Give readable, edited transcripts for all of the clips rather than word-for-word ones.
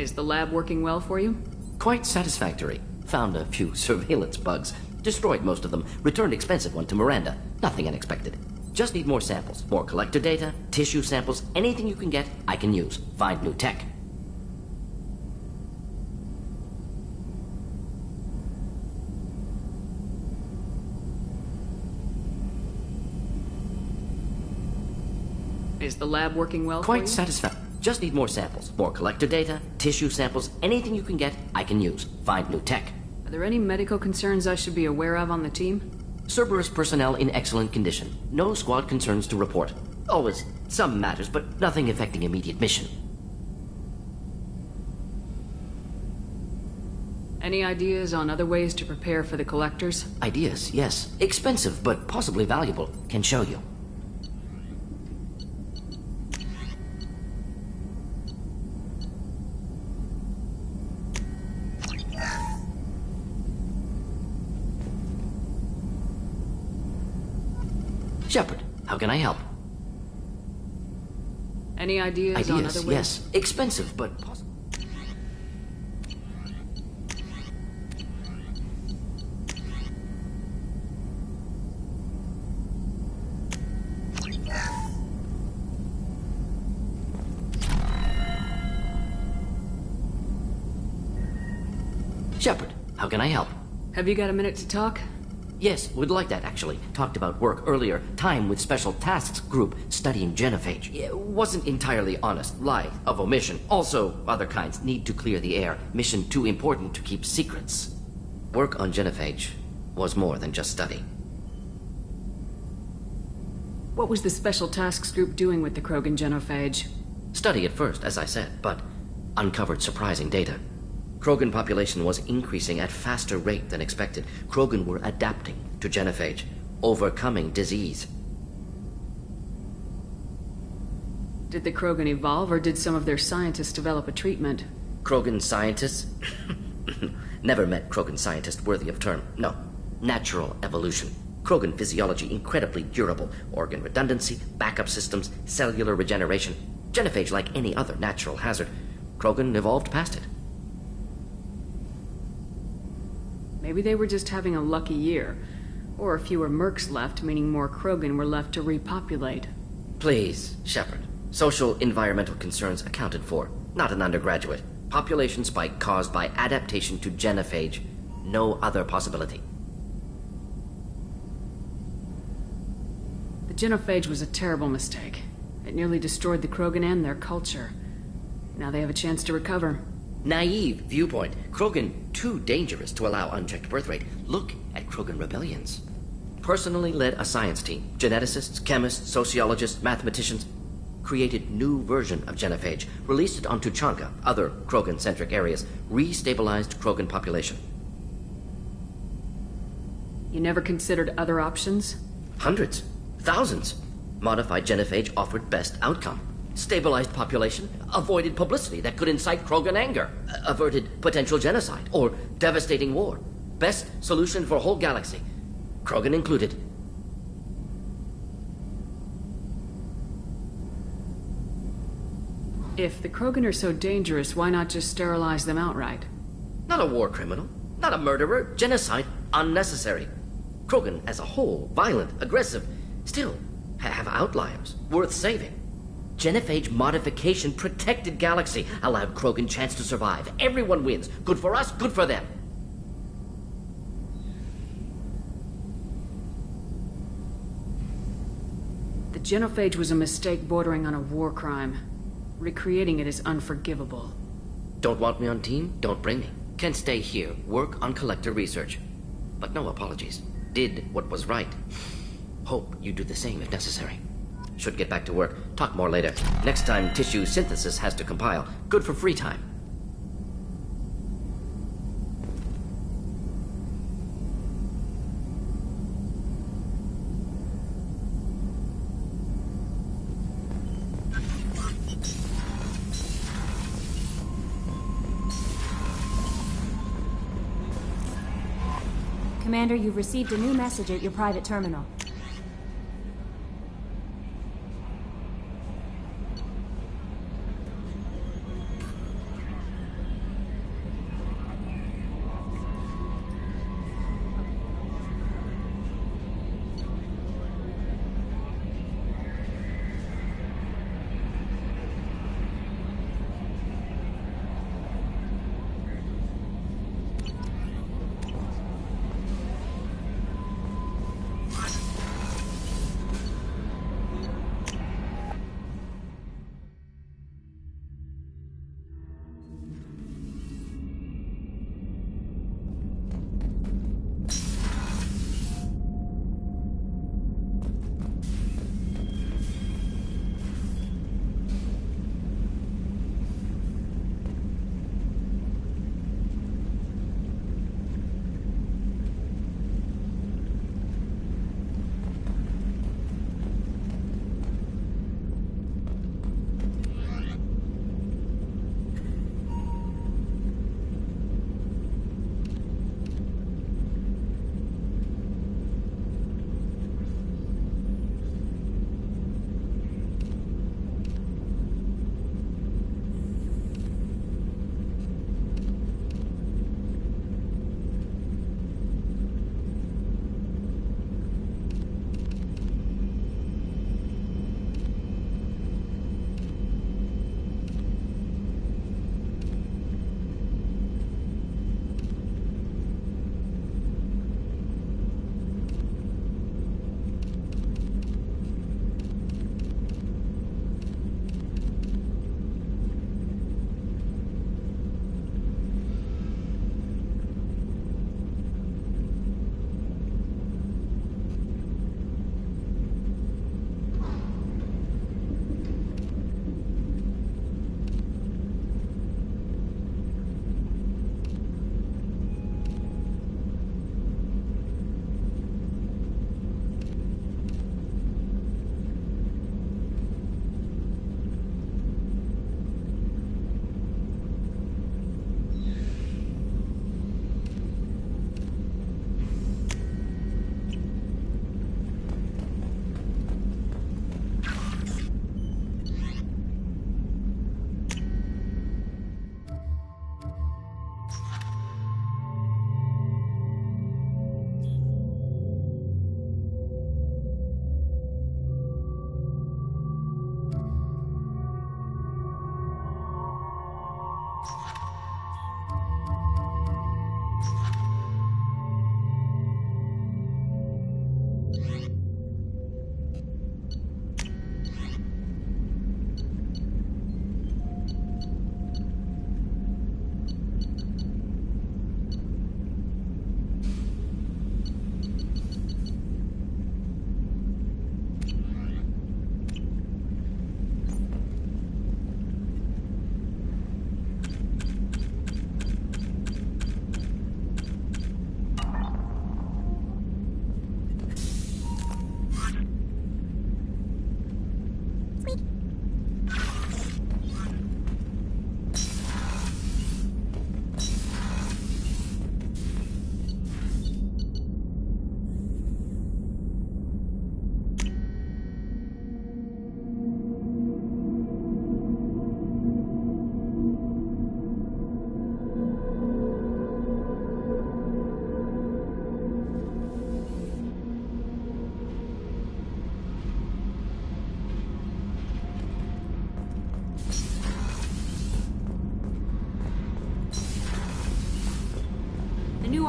Is the lab working well for you? Quite satisfactory. Found a few surveillance bugs. Destroyed most of them. Returned expensive one to Miranda. Nothing unexpected. Just need more samples. More collector data, tissue samples, anything you can get, I can use. Find new tech. Is the lab working well for you? Quite satisfactory. Just need more samples. More collector data, tissue samples, anything you can get, I can use. Find new tech. Are there any medical concerns I should be aware of on the team? Cerberus personnel in excellent condition. No squad concerns to report. Always some matters, but nothing affecting immediate mission. Any ideas on other ways to prepare for the collectors? Ideas, yes. Expensive, but possibly valuable. Can show you. Shepard, how can I help? Any ideas on other ways? Yes. Expensive, but possible. Shepard, how can I help? Have you got a minute to talk? Yes, would like that, actually. Talked about work earlier. Time with Special Tasks Group studying genophage. It wasn't entirely honest. Lie of omission. Also, other kinds. Need to clear the air. Mission too important to keep secrets. Work on genophage was more than just study. What was the Special Tasks Group doing with the Krogan genophage? Study at first, as I said, but uncovered surprising data. Krogan population was increasing at faster rate than expected. Krogan were adapting to genophage, overcoming disease. Did the Krogan evolve, or did some of their scientists develop a treatment? Krogan scientists? Never met Krogan scientist worthy of term. No. Natural evolution. Krogan physiology incredibly durable. Organ redundancy, backup systems, cellular regeneration. Genophage like any other natural hazard. Krogan evolved past it. Maybe they were just having a lucky year. Or fewer mercs left, meaning more Krogan were left to repopulate. Please, Shepard. Social environmental concerns accounted for. Not an undergraduate. Population spike caused by adaptation to genophage. No other possibility. The genophage was a terrible mistake. It nearly destroyed the Krogan and their culture. Now they have a chance to recover. Naive viewpoint. Krogan too dangerous to allow unchecked birth rate. Look at Krogan rebellions. Personally led a science team. Geneticists, chemists, sociologists, mathematicians. Created new version of genophage. Released it on Tuchanka, other Krogan-centric areas. Restabilized Krogan population. You never considered other options? Hundreds. Thousands. Modified genophage offered best outcome. Stabilized population, avoided publicity that could incite Krogan anger, averted potential genocide or devastating war. Best solution for whole galaxy, Krogan included. If the Krogan are so dangerous, why not just sterilize them outright? Not a war criminal, not a murderer, genocide, unnecessary. Krogan as a whole, violent, aggressive, still have outliers, worth saving. Genophage modification protected galaxy, allowed Krogan chance to survive. Everyone wins. Good for us, good for them. The genophage was a mistake bordering on a war crime. Recreating it is unforgivable. Don't want me on team? Don't bring me. Can stay here, work on collector research. But no apologies. Did what was right. Hope you do the same if necessary. Should get back to work. Talk more later. Next time, tissue synthesis has to compile. Good for free time. Commander, you've received a new message at your private terminal.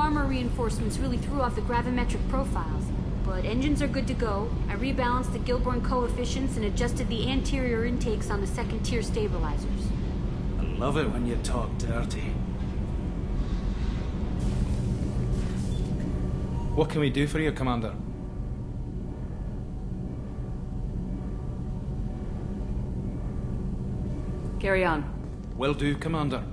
armor reinforcements really threw off the gravimetric profiles. But engines are good to go. I rebalanced the Gilborn coefficients and adjusted the anterior intakes on the second-tier stabilizers. I love it when you talk dirty. What can we do for you, Commander? Carry on. Will do, Commander.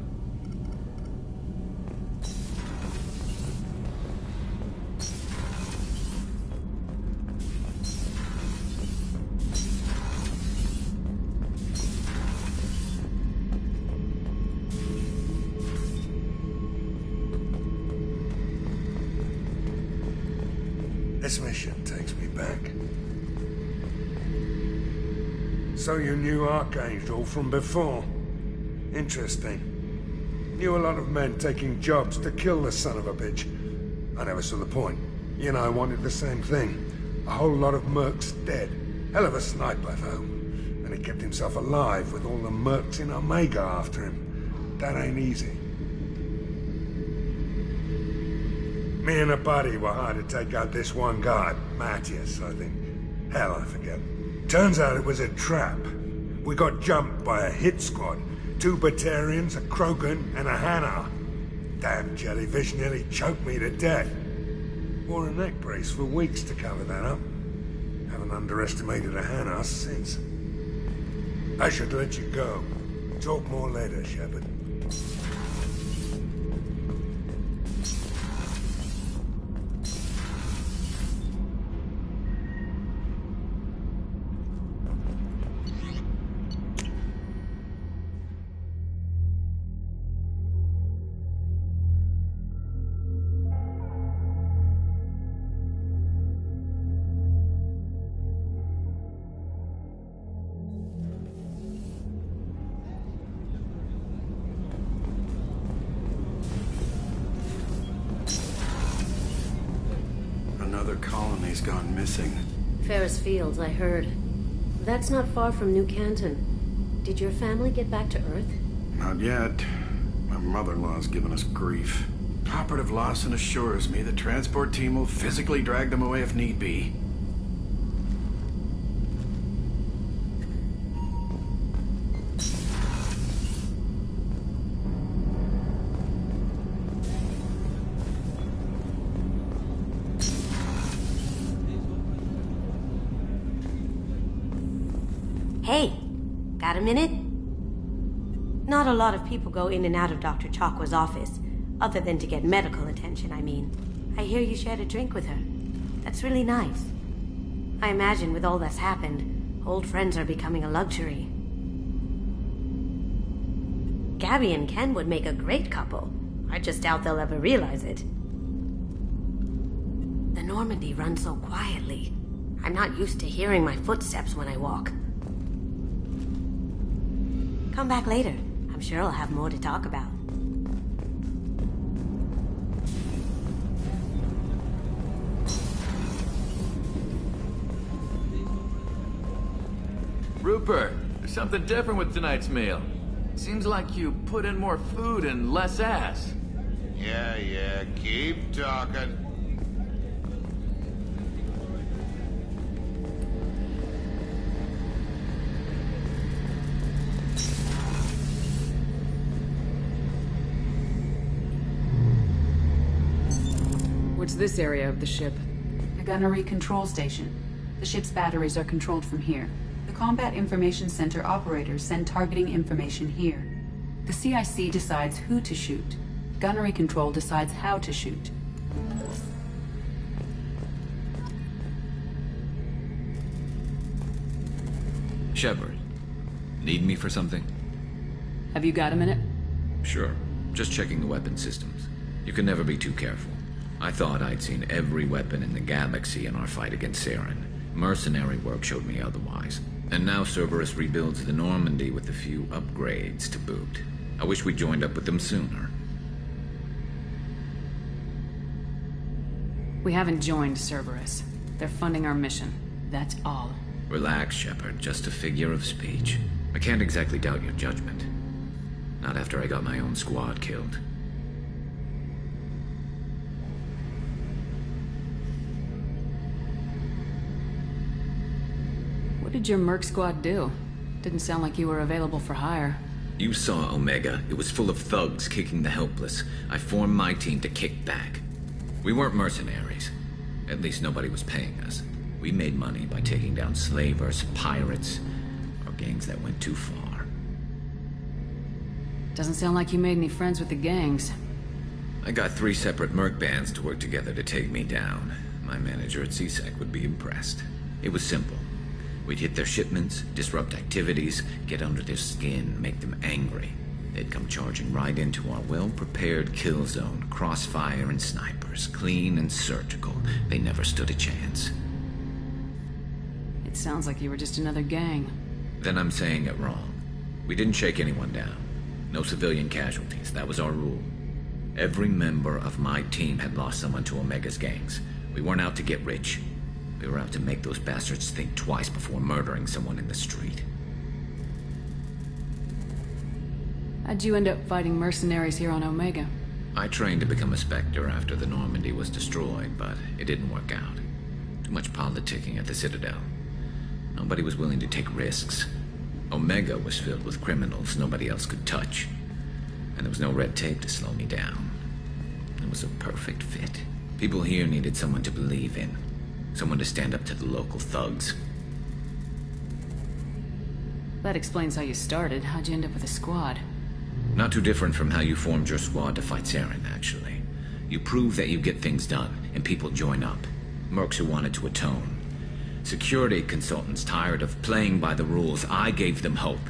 This mission takes me back. So you knew Archangel from before? Interesting. Knew a lot of men taking jobs to kill the son of a bitch. I never saw the point. You and I wanted the same thing. A whole lot of mercs dead. Hell of a sniper, though. And he kept himself alive with all the mercs in Omega after him. That ain't easy. Me and a buddy were hired to take out this one guy, Matthias, I think. Hell, I forget. Turns out it was a trap. We got jumped by a hit squad. 2 Batarians, a Krogan, and a Hanar. Damn jellyfish nearly choked me to death. Wore a neck brace for weeks to cover that up. Haven't underestimated a Hanar since. I should let you go. Talk more later, Shepard. Another colony's gone missing. Ferris Fields, I heard. That's not far from New Canton. Did your family get back to Earth? Not yet. My mother-in-law's given us grief. Operative Lawson assures me the transport team will physically drag them away if need be. Hey, got a minute? Not a lot of people go in and out of Dr. Chakwa's office, other than to get medical attention, I mean. I hear you shared a drink with her. That's really nice. I imagine with all that's happened, old friends are becoming a luxury. Gabby and Ken would make a great couple. I just doubt they'll ever realize it. The Normandy runs so quietly. I'm not used to hearing my footsteps when I walk. Come back later. I'm sure I'll have more to talk about. Rupert, there's something different with tonight's meal. Seems like you put in more food and less ass. Yeah, keep talking. What's this area of the ship? The gunnery control station. The ship's batteries are controlled from here. The Combat Information Center operators send targeting information here. The CIC decides who to shoot. Gunnery control decides how to shoot. Shepard, need me for something? Have you got a minute? Sure. Just checking the weapon systems. You can never be too careful. I thought I'd seen every weapon in the galaxy in our fight against Saren. Mercenary work showed me otherwise. And now Cerberus rebuilds the Normandy with a few upgrades to boot. I wish we joined up with them sooner. We haven't joined Cerberus. They're funding our mission. That's all. Relax, Shepard. Just a figure of speech. I can't exactly doubt your judgment. Not after I got my own squad killed. What did your Merc squad do? Didn't sound like you were available for hire. You saw Omega. It was full of thugs kicking the helpless. I formed my team to kick back. We weren't mercenaries. At least nobody was paying us. We made money by taking down slavers, pirates, or gangs that went too far. Doesn't sound like you made any friends with the gangs. I got 3 separate merc bands to work together to take me down. My manager at CSEC would be impressed. It was simple. We'd hit their shipments, disrupt activities, get under their skin, make them angry. They'd come charging right into our well-prepared kill zone, crossfire and snipers, clean and surgical. They never stood a chance. It sounds like you were just another gang. Then I'm saying it wrong. We didn't shake anyone down. No civilian casualties, that was our rule. Every member of my team had lost someone to Omega's gangs. We weren't out to get rich. We were out to make those bastards think twice before murdering someone in the street. How'd you end up fighting mercenaries here on Omega? I trained to become a Spectre after the Normandy was destroyed, but it didn't work out. Too much politicking at the Citadel. Nobody was willing to take risks. Omega was filled with criminals nobody else could touch. And there was no red tape to slow me down. It was a perfect fit. People here needed someone to believe in. Someone to stand up to the local thugs. That explains how you started. How'd you end up with a squad? Not too different from how you formed your squad to fight Saren, actually. You prove that you get things done, and people join up. Mercs who wanted to atone. Security consultants tired of playing by the rules. I gave them hope.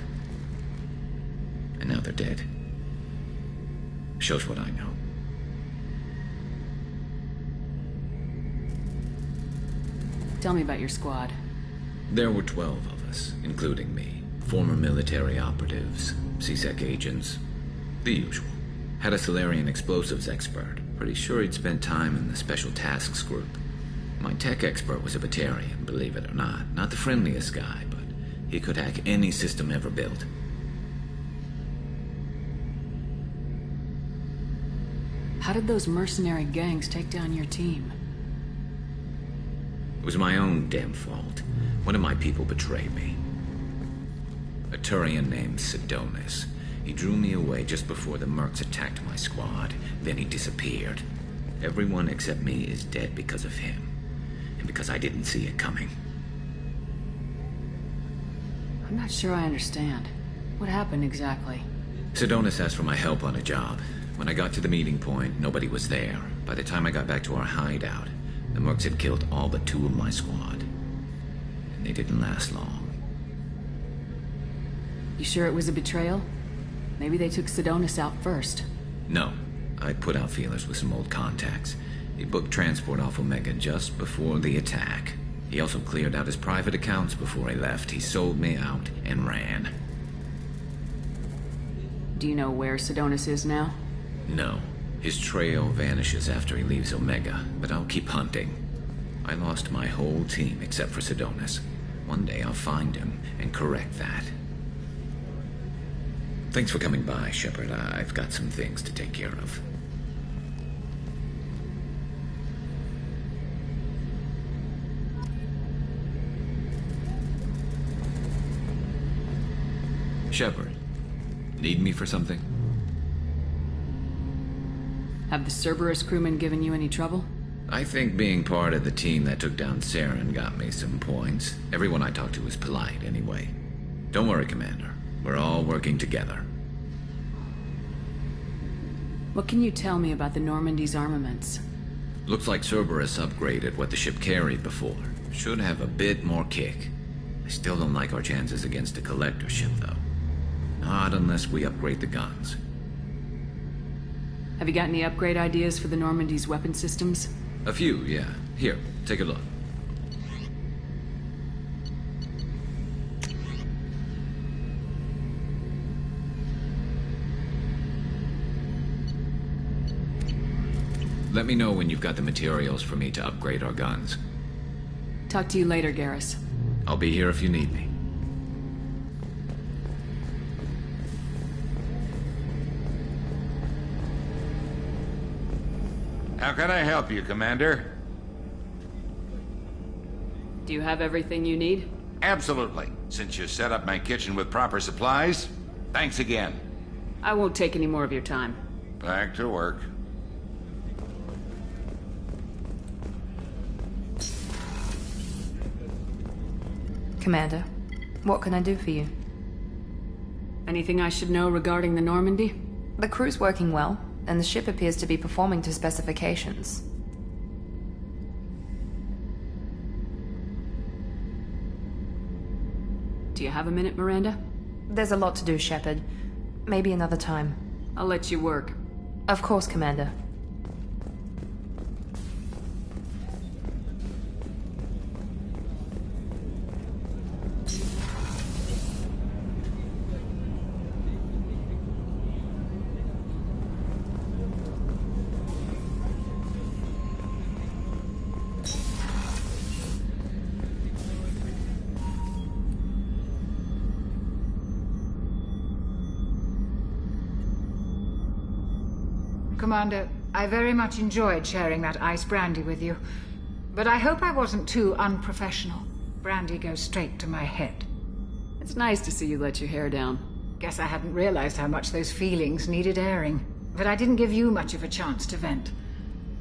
And now they're dead. Shows what I know. Tell me about your squad. There were 12 of us, including me. Former military operatives, CSEC agents, the usual. Had a Solarian explosives expert. Pretty sure he'd spent time in the Special Tasks group. My tech expert was a Batarian, believe it or not. Not the friendliest guy, but he could hack any system ever built. How did those mercenary gangs take down your team? It was my own damn fault. One of my people betrayed me. A Turian named Sidonis. He drew me away just before the Mercs attacked my squad. Then he disappeared. Everyone except me is dead because of him. And because I didn't see it coming. I'm not sure I understand. What happened exactly? Sidonis asked for my help on a job. When I got to the meeting point, nobody was there. By the time I got back to our hideout, the Mercs had killed all but 2 of my squad. And they didn't last long. You sure it was a betrayal? Maybe they took Sidonis out first. No. I put out feelers with some old contacts. He booked transport off Omega just before the attack. He also cleared out his private accounts before he left. He sold me out and ran. Do you know where Sidonis is now? No. His trail vanishes after he leaves Omega, but I'll keep hunting. I lost my whole team except for Sidonis. One day I'll find him and correct that. Thanks for coming by, Shepard. I've got some things to take care of. Shepard, need me for something? Have the Cerberus crewmen given you any trouble? I think being part of the team that took down Saren got me some points. Everyone I talked to was polite, anyway. Don't worry, Commander. We're all working together. What can you tell me about the Normandy's armaments? Looks like Cerberus upgraded what the ship carried before. Should have a bit more kick. I still don't like our chances against a Collector ship, though. Not unless we upgrade the guns. Have you got any upgrade ideas for the Normandy's weapon systems? A few, yeah. Here, take a look. Let me know when you've got the materials for me to upgrade our guns. Talk to you later, Garrus. I'll be here if you need me. How can I help you, Commander? Do you have everything you need? Absolutely. Since you set up my kitchen with proper supplies, thanks again. I won't take any more of your time. Back to work. Commander, what can I do for you? Anything I should know regarding the Normandy? The crew's working well, and the ship appears to be performing to specifications. Do you have a minute, Miranda? There's a lot to do, Shepard. Maybe another time. I'll let you work. Of course, Commander. Commander, I very much enjoyed sharing that ice brandy with you. But I hope I wasn't too unprofessional. Brandy goes straight to my head. It's nice to see you let your hair down. Guess I hadn't realized how much those feelings needed airing. But I didn't give you much of a chance to vent.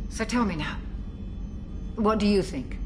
So tell me now, what do you think?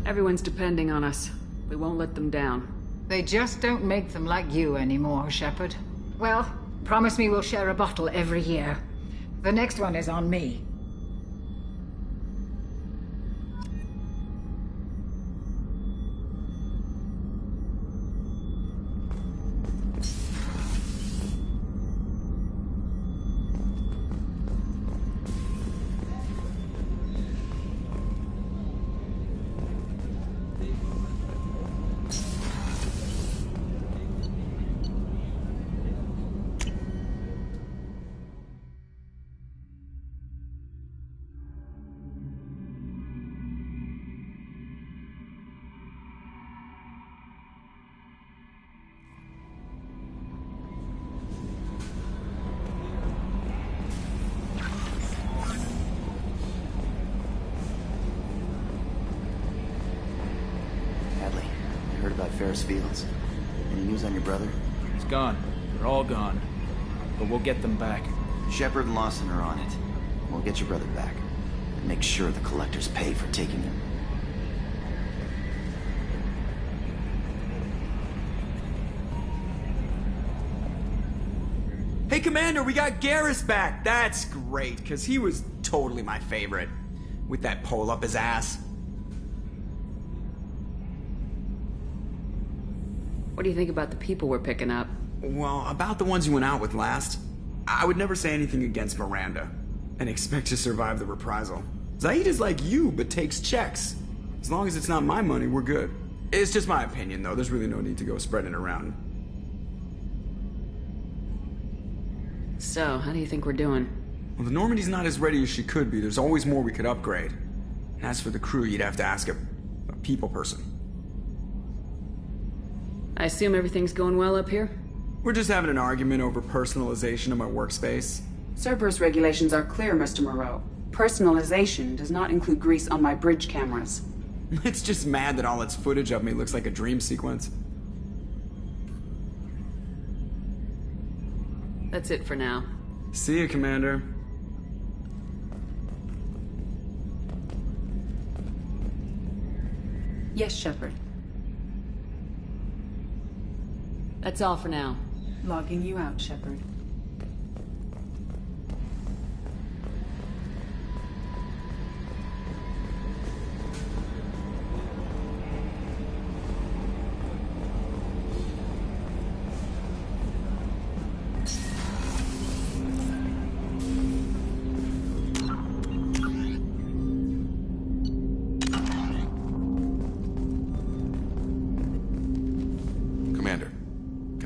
Everyone's depending on us. We won't let them down. They just don't make them like you anymore, Shepard. Well, promise me we'll share a bottle every year. The next one is on me. Ferris Fields. Any news on your brother? He's gone. They're all gone. But we'll get them back. Shepard and Lawson are on it. We'll get your brother back. And make sure the collectors pay for taking him. Hey, Commander, we got Garrus back! That's great, because he was totally my favorite. With that pole up his ass. What do you think about the people we're picking up? Well, about the ones you went out with last, I would never say anything against Miranda, and expect to survive the reprisal. Zaid is like you, but takes checks. As long as it's not my money, we're good. It's just my opinion, though. There's really no need to go spreading it around. So, how do you think we're doing? Well, the Normandy's not as ready as she could be. There's always more we could upgrade. And as for the crew, you'd have to ask a people person. I assume everything's going well up here? We're just having an argument over personalization of my workspace. Cerberus regulations are clear, Mr. Moreau. Personalization does not include grease on my bridge cameras. It's just mad that all its footage of me looks like a dream sequence. That's it for now. See you, Commander. Yes, Shepard. That's all for now. Logging you out, Shepard.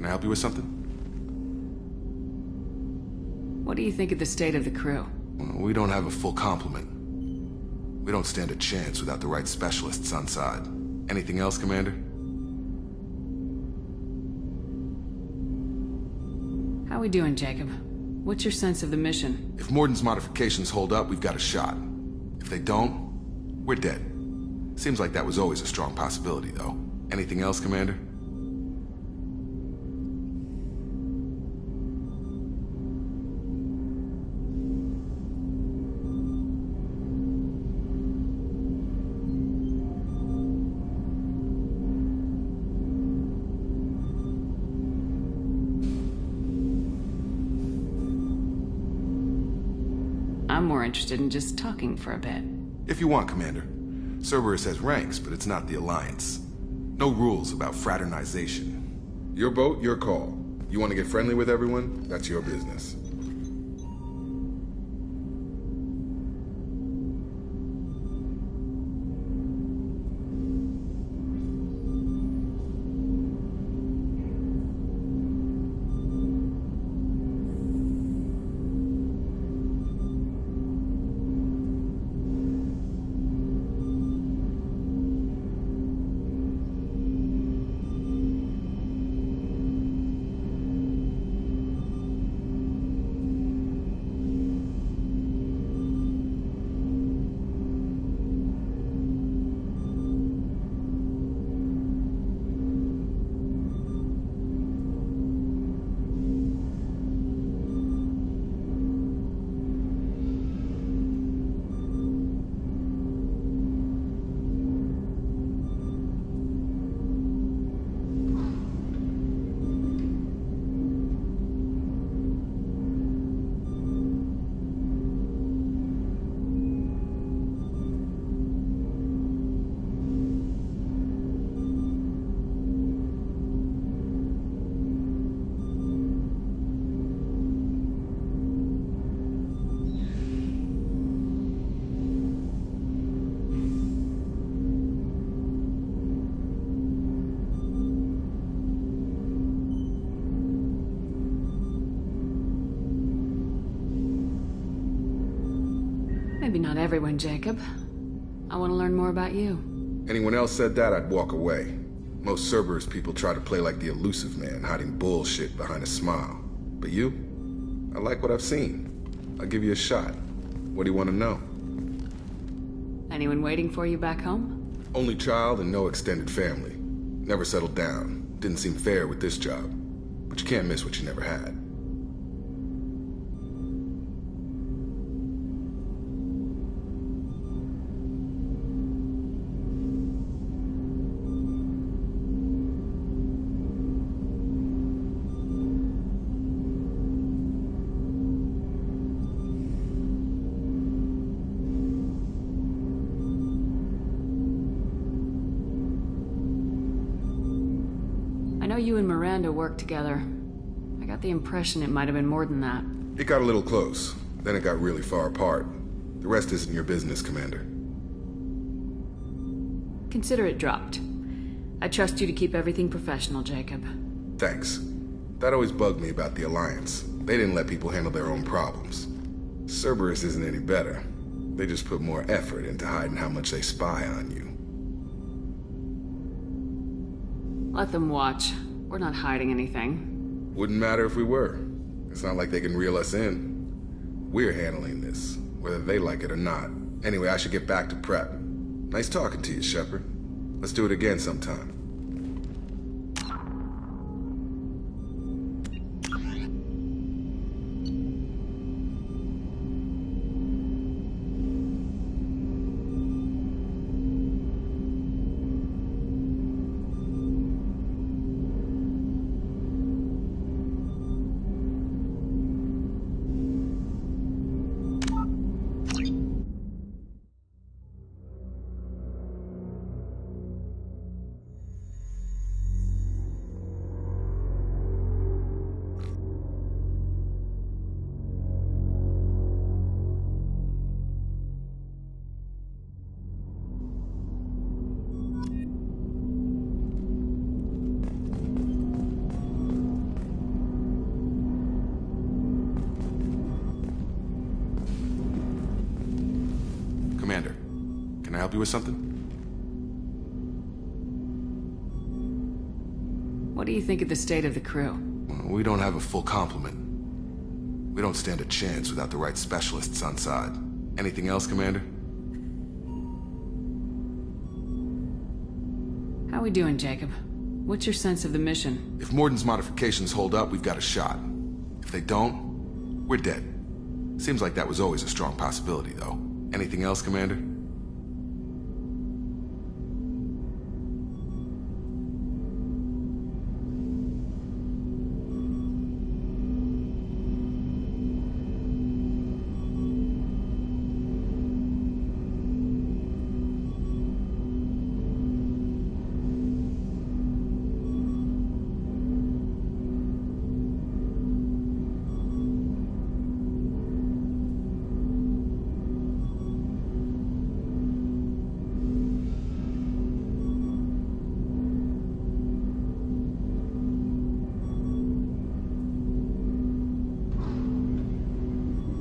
Help you with something? What do you think of the state of the crew? We don't have a full complement. We don't stand a chance without the right specialists on side. Anything else, Commander? How we doing, Jacob? What's your sense of the mission? If Morden's modifications hold up, we've got a shot. If they don't, we're dead. Seems like that was always a strong possibility, though. Anything else, Commander? I'm more interested in just talking for a bit. If you want, Commander. Cerberus has ranks, but it's not the Alliance. No rules about fraternization. Your boat, your call. You want to get friendly with everyone? That's your business. Maybe not everyone, Jacob. I want to learn more about you. Anyone else said that, I'd walk away. Most Cerberus people try to play like the elusive man, hiding bullshit behind a smile. But you? I like what I've seen. I'll give you a shot. What do you want to know? Anyone waiting for you back home? Only child and no extended family. Never settled down. Didn't seem fair with this job. But you can't miss what you never had. I know you and Miranda worked together. I got the impression it might have been more than that. It got a little close. Then it got really far apart. The rest isn't your business, Commander. Consider it dropped. I trust you to keep everything professional, Jacob. Thanks. That always bugged me about the Alliance. They didn't let people handle their own problems. Cerberus isn't any better. They just put more effort into hiding how much they spy on you. Let them watch. We're not hiding anything. Wouldn't matter if we were. It's not like they can reel us in. We're handling this, whether they like it or not. Anyway, I should get back to prep. Nice talking to you, Shepard. Let's do it again sometime. Can I help you with something? What do you think of the state of the crew? Well, we don't have a full complement. We don't stand a chance without the right specialists on side. Anything else, Commander? How we doing, Jacob? What's your sense of the mission? If Morden's modifications hold up, we've got a shot. If they don't, we're dead. Seems like that was always a strong possibility, though. Anything else, Commander?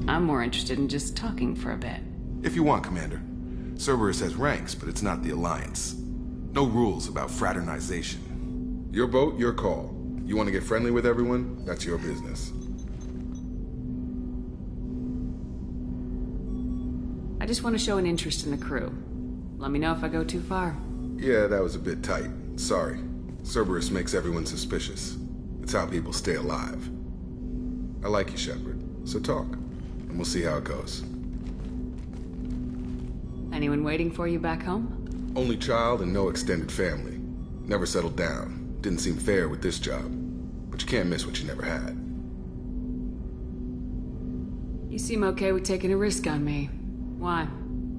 I'm more interested in just talking for a bit. If you want, Commander. Cerberus has ranks, but it's not the Alliance. No rules about fraternization. Your boat, your call. You want to get friendly with everyone? That's your business. I just want to show an interest in the crew. Let me know if I go too far. Yeah, that was a bit tight. Sorry. Cerberus makes everyone suspicious. It's how people stay alive. I like you, Shepard. So talk, and we'll see how it goes. Anyone waiting for you back home? Only child and no extended family. Never settled down. Didn't seem fair with this job. But you can't miss what you never had. You seem okay with taking a risk on me. Why?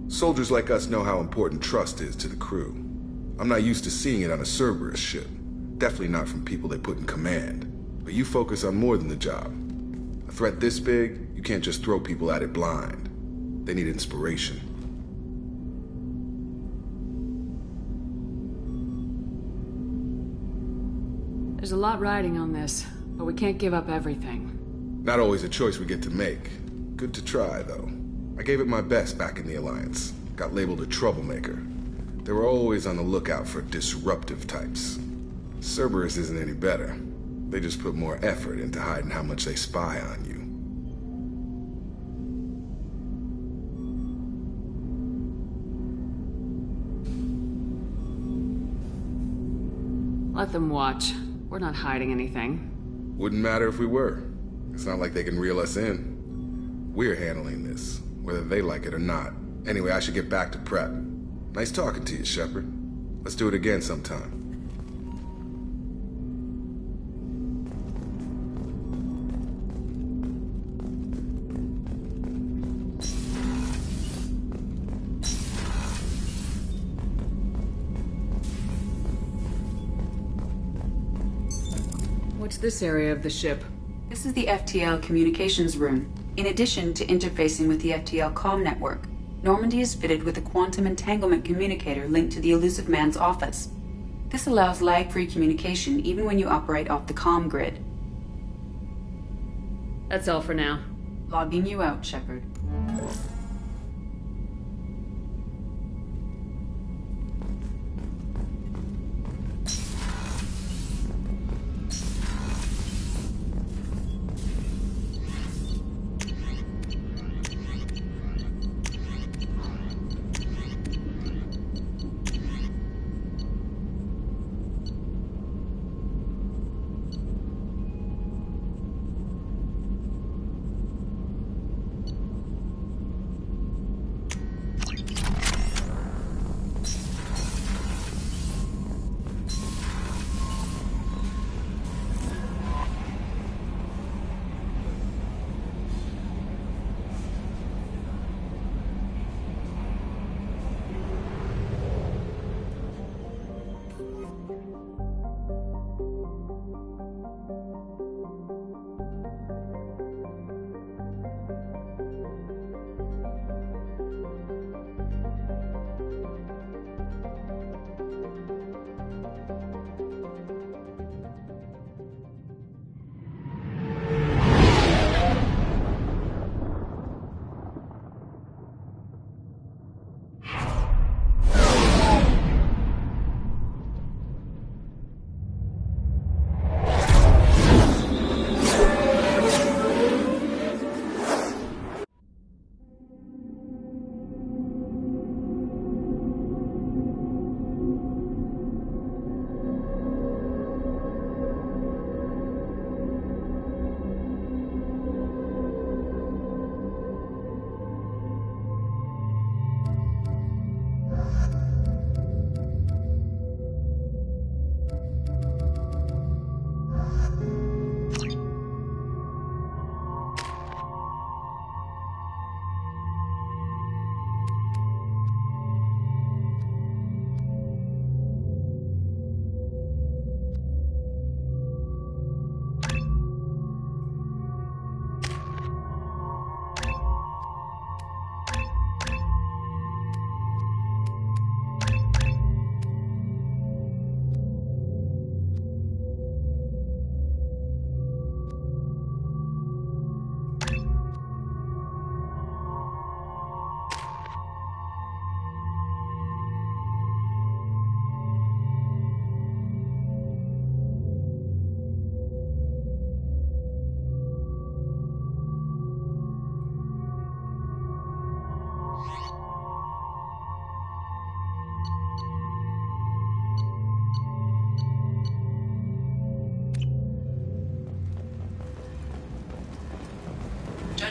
Soldiers like us know how important trust is to the crew. I'm not used to seeing it on a Cerberus ship. Definitely not from people they put in command. But you focus on more than the job. A threat this big, you can't just throw people at it blind. They need inspiration. There's a lot riding on this, but we can't give up everything. Not always a choice we get to make. Good to try, though. I gave it my best back in the Alliance. Got labeled a troublemaker. They were always on the lookout for disruptive types. Cerberus isn't any better. They just put more effort into hiding how much they spy on you. Let them watch. We're not hiding anything. Wouldn't matter if we were. It's not like they can reel us in. We're handling this, whether they like it or not. Anyway, I should get back to prep. Nice talking to you, Shepard. Let's do it again sometime. What's this area of the ship? This is the FTL communications room. In addition to interfacing with the FTL comm network, Normandy is fitted with a quantum entanglement communicator linked to the Illusive Man's office. This allows lag-free communication even when you operate off the comm grid. That's all for now. Logging you out, Shepard.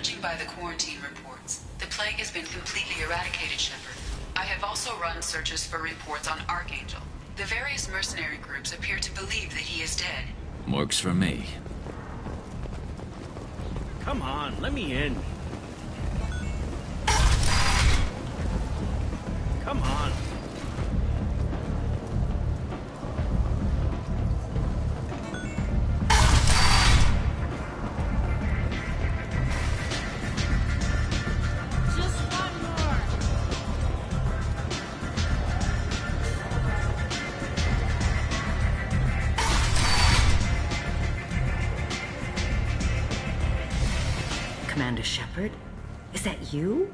Judging by the quarantine reports, the plague has been completely eradicated, Shepard. I have also run searches for reports on Archangel. The various mercenary groups appear to believe that he is dead. Works for me. Come on, let me in. Come on. Commander Shepard? Is that you?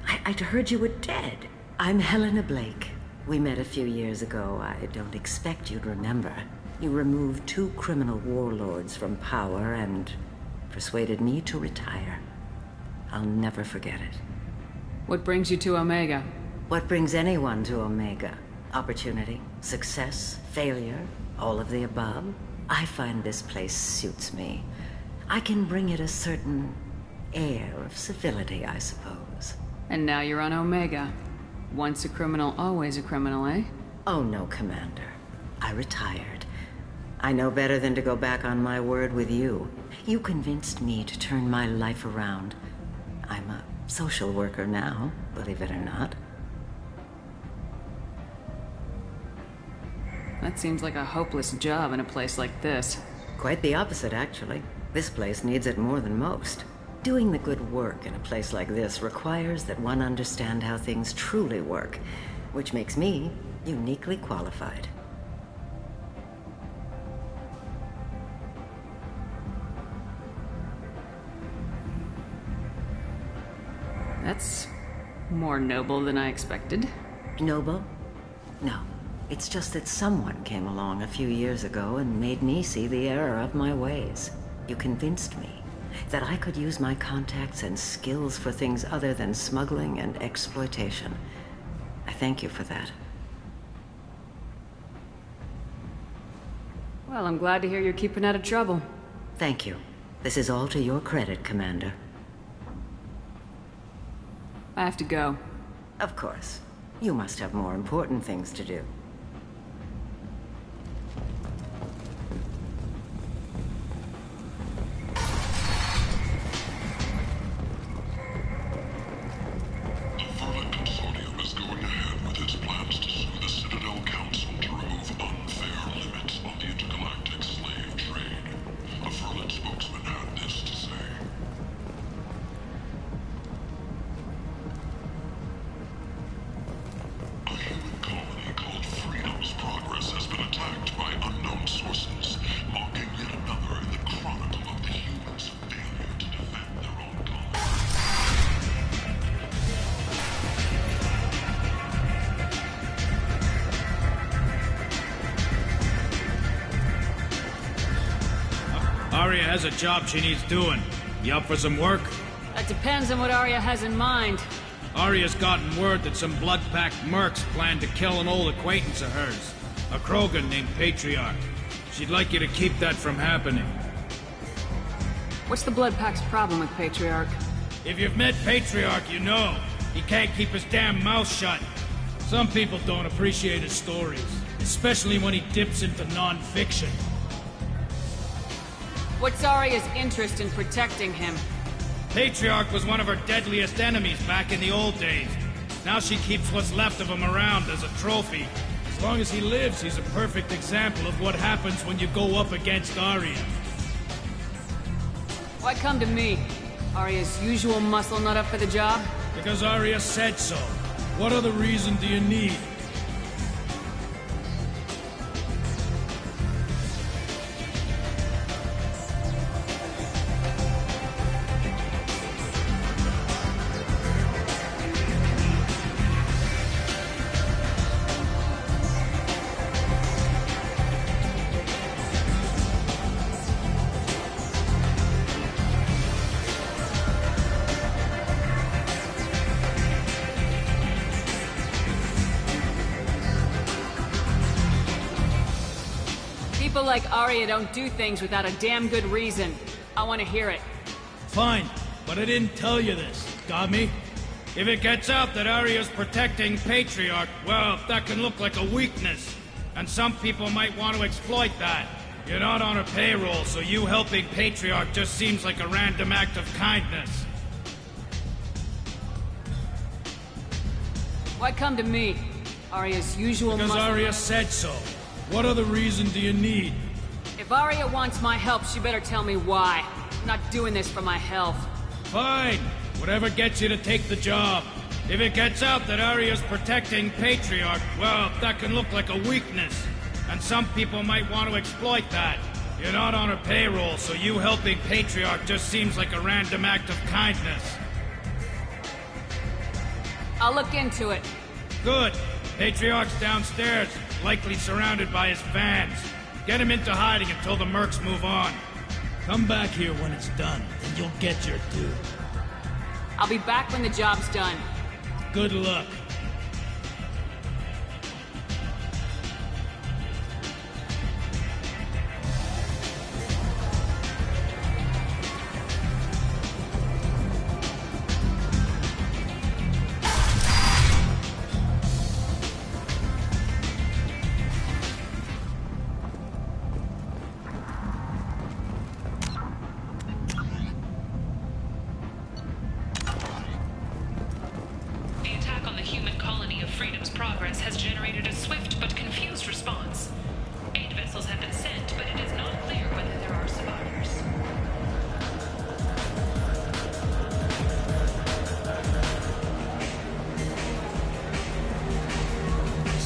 I'd heard you were dead. I'm Helena Blake. We met a few years ago. I don't expect you'd remember. You removed 2 criminal warlords from power and persuaded me to retire. I'll never forget it. What brings you to Omega? What brings anyone to Omega? Opportunity, success, failure, all of the above. I find this place suits me. I can bring it a certain air of civility, I suppose. And now you're on Omega. Once a criminal, always a criminal, eh? Oh no, Commander. I retired. I know better than to go back on my word with you. You convinced me to turn my life around. I'm a social worker now, believe it or not. That seems like a hopeless job in a place like this. Quite the opposite, actually. This place needs it more than most. Doing the good work in a place like this requires that one understand how things truly work, which makes me uniquely qualified. That's more noble than I expected. Noble? No. It's just that someone came along a few years ago and made me see the error of my ways. You convinced me that I could use my contacts and skills for things other than smuggling and exploitation. I thank you for that. Well, I'm glad to hear you're keeping out of trouble. Thank you. This is all to your credit, Commander. I have to go. Of course. You must have more important things to do. Aria has a job she needs doing. You up for some work? That depends on what Aria has in mind. Aria's gotten word that some blood-packed mercs plan to kill an old acquaintance of hers, a Krogan named Patriarch. She'd like you to keep that from happening. What's the Blood Pack's problem with Patriarch? If you've met Patriarch, you know. He can't keep his damn mouth shut. Some people don't appreciate his stories, especially when he dips into non-fiction. What's Aria's interest in protecting him? Patriarch was one of her deadliest enemies back in the old days. Now she keeps what's left of him around as a trophy. As long as he lives, he's a perfect example of what happens when you go up against Aria. Why come to me? Aria's usual muscle not up for the job? Because Aria said so. What other reason do you need? People like Aria don't do things without a damn good reason. I want to hear it. Fine, but I didn't tell you this. Got me? If it gets out that Arya's protecting Patriarch, well, that can look like a weakness. And some people might want to exploit that. You're not on her payroll, so you helping Patriarch just seems like a random act of kindness. Why come to me? Arya's usual Because Arya said so. What other reason do you need? If Arya wants my help, she better tell me why. I'm not doing this for my health. Fine. Whatever gets you to take the job. If it gets out that Arya's protecting Patriarch, well, that can look like a weakness. And some people might want to exploit that. You're not on her payroll, so you helping Patriarch just seems like a random act of kindness. I'll look into it. Good. Patriarch's downstairs, likely surrounded by his fans. Get him into hiding until the mercs move on. Come back here when it's done, and you'll get your due. I'll be back when the job's done. Good luck.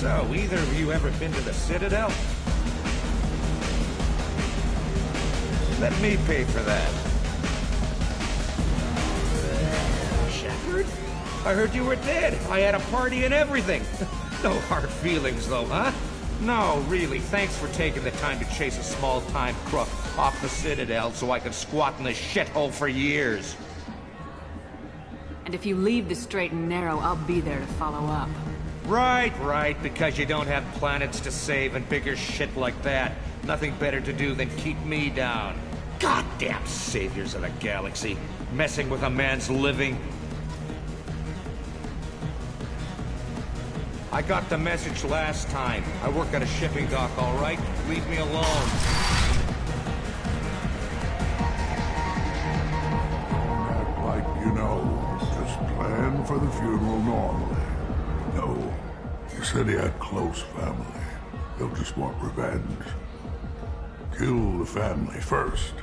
So, either of you ever been to the Citadel? Let me pay for that. Shepard? I heard you were dead. I had a party and everything. No hard feelings, though, huh? No, really, thanks for taking the time to chase a small-time crook off the Citadel so I could squat in this shithole for years. And if you leave the straight and narrow, I'll be there to follow up. Right, because you don't have planets to save and bigger shit like that. Nothing better to do than keep me down. Goddamn saviors of the galaxy, messing with a man's living. I got the message last time. I work at a shipping dock, all right? Leave me alone. Act like you know. Just plan for the funeral normally. No, he said he had close family. They'll just want revenge. Kill the family first.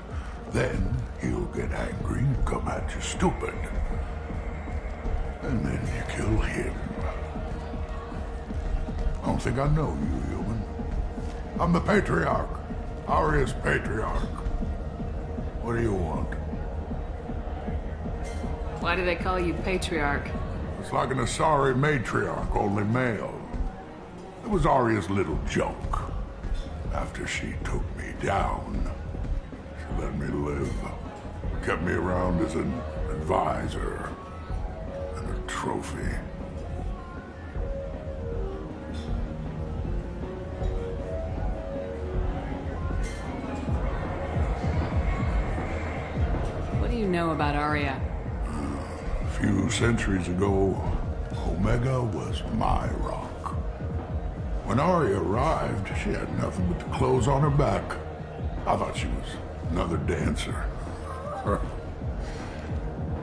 Then he'll get angry and come at you stupid. And then you kill him. I don't think I know you, human. I'm the Patriarch. Arya's Patriarch. What do you want? Why do they call you Patriarch? It's like an Asari matriarch, only male. It was Arya's little joke. After she took me down, she let me live. Kept me around as an advisor and a trophy. What do you know about Arya? A few centuries ago, Omega was my rock. When Arya arrived, she had nothing but the clothes on her back. I thought she was another dancer.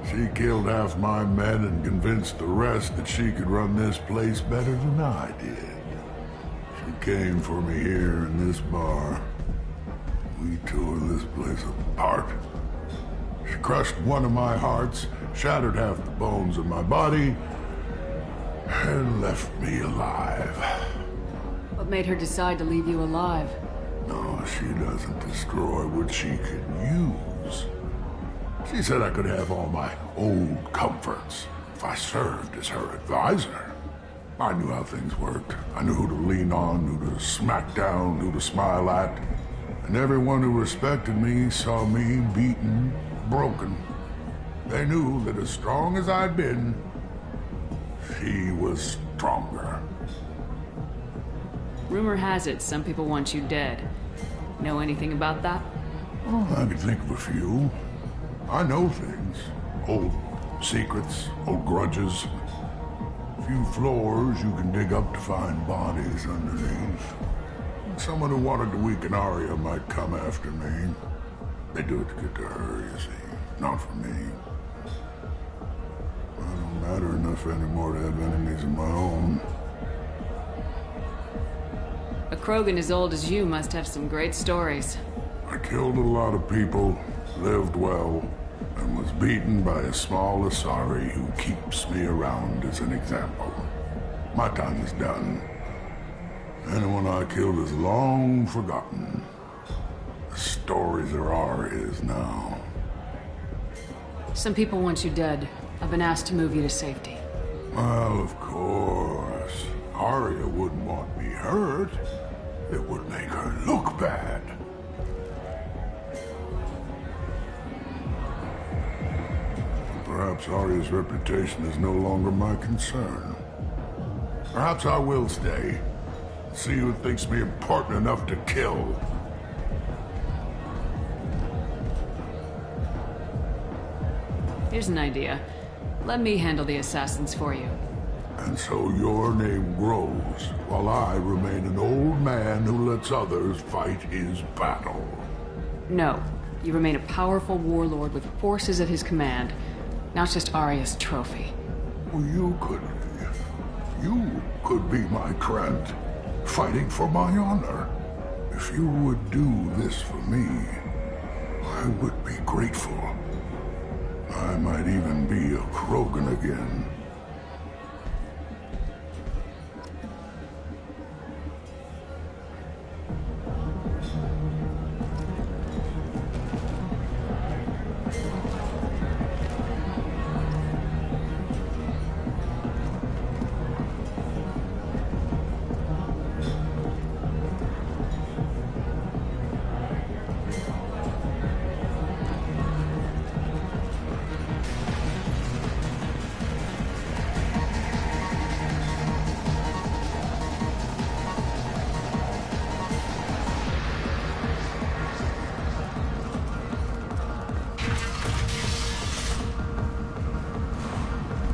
She killed half my men and convinced the rest that she could run this place better than I did. She came for me here in this bar. We tore this place apart. She crushed one of my hearts, shattered half the bones in my body, and left me alive. What made her decide to leave you alive? No, she doesn't destroy what she can use. She said I could have all my old comforts if I served as her advisor. I knew how things worked. I knew who to lean on, who to smack down, who to smile at. And everyone who respected me saw me beaten, broken. They knew that as strong as I'd been, she was stronger. Rumor has it some people want you dead. Know anything about that? Oh, I could think of a few. I know things. Old secrets, old grudges. A few floors you can dig up to find bodies underneath. Someone who wanted to weaken Arya might come after me. They do it to get to her, you see, not for me. I don't matter enough anymore to have enemies of my own. A Krogan as old as you must have some great stories. I killed a lot of people, lived well, and was beaten by a small Asari who keeps me around as an example. My time is done. Anyone I killed is long forgotten. The stories are Arya's now. Some people want you dead. I've been asked to move you to safety. Well, of course. Arya wouldn't want me hurt. It would make her look bad. Perhaps Arya's reputation is no longer my concern. Perhaps I will stay. See who thinks me important enough to kill. Here's an idea. Let me handle the assassins for you. And so your name grows, while I remain an old man who lets others fight his battle. No. You remain a powerful warlord with forces at his command, not just Arya's trophy. Well, you could be my Trent, fighting for my honor. If you would do this for me, I would be grateful. I might even be a Krogan again.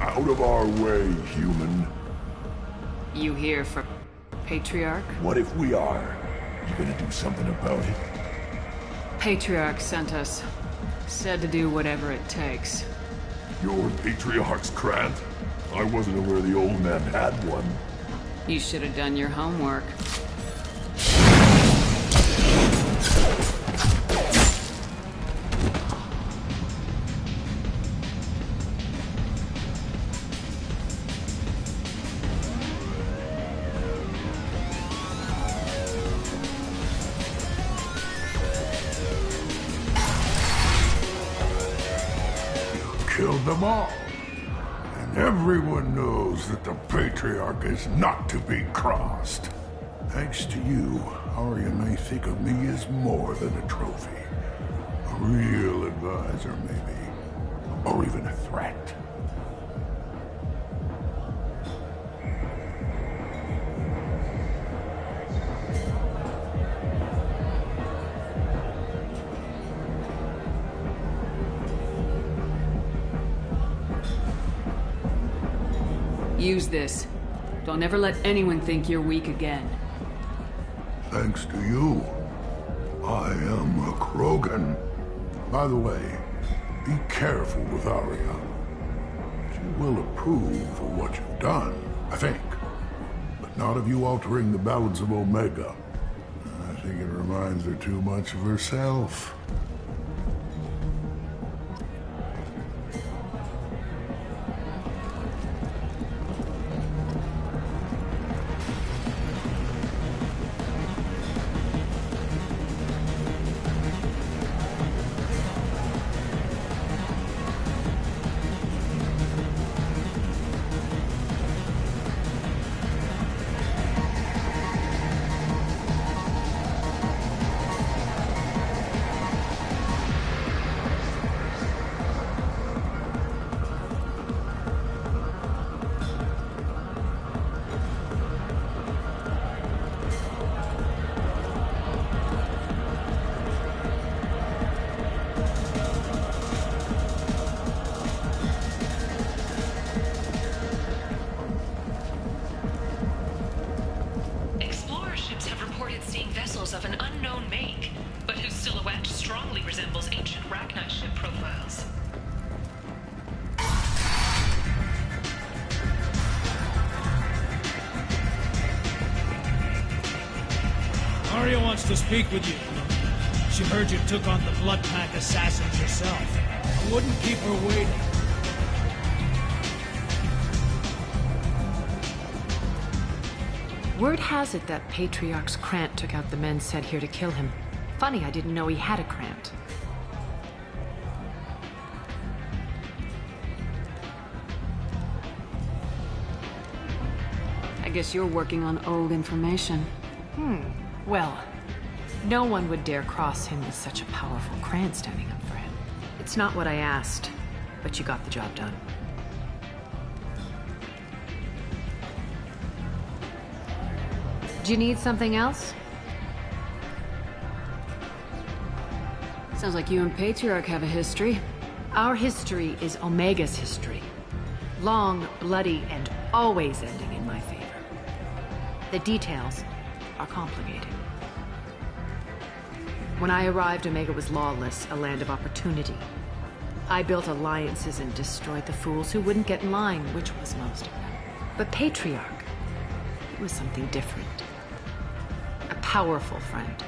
Out of our way, human. You here for Patriarch? What if we are? You gonna do something about it? Patriarch sent us. Said to do whatever it takes. You're Patriarch's Krant? I wasn't aware the old man had one. You should have done your homework. Killed them all. And everyone knows that the Patriarch is not to be crossed. Thanks to you, Arya may think of me as more than a trophy. A real advisor, maybe. Or even a threat. Use this. Don't ever let anyone think you're weak again. Thanks to you, I am a Krogan. By the way, be careful with Arya. She will approve of what you've done, I think. But not of you altering the balance of Omega. I think it reminds her too much of herself. of an unknown make, but whose silhouette strongly resembles ancient Rachni ship profiles. Arya wants to speak with you. She heard you took on the Blood Pack assassins yourself. I wouldn't keep her waiting. Word has it that Patriarch's Krant took out the men sent here to kill him. Funny, I didn't know he had a Krant. I guess you're working on old information. Well, no one would dare cross him with such a powerful Krant standing up for him. It's not what I asked, but you got the job done. Do you need something else? Sounds like you and Patriarch have a history. Our history is Omega's history. Long, bloody, and always ending in my favor. The details are complicated. When I arrived, Omega was lawless, a land of opportunity. I built alliances and destroyed the fools who wouldn't get in line, which was most of them. But Patriarch, he was something different. A powerful friend.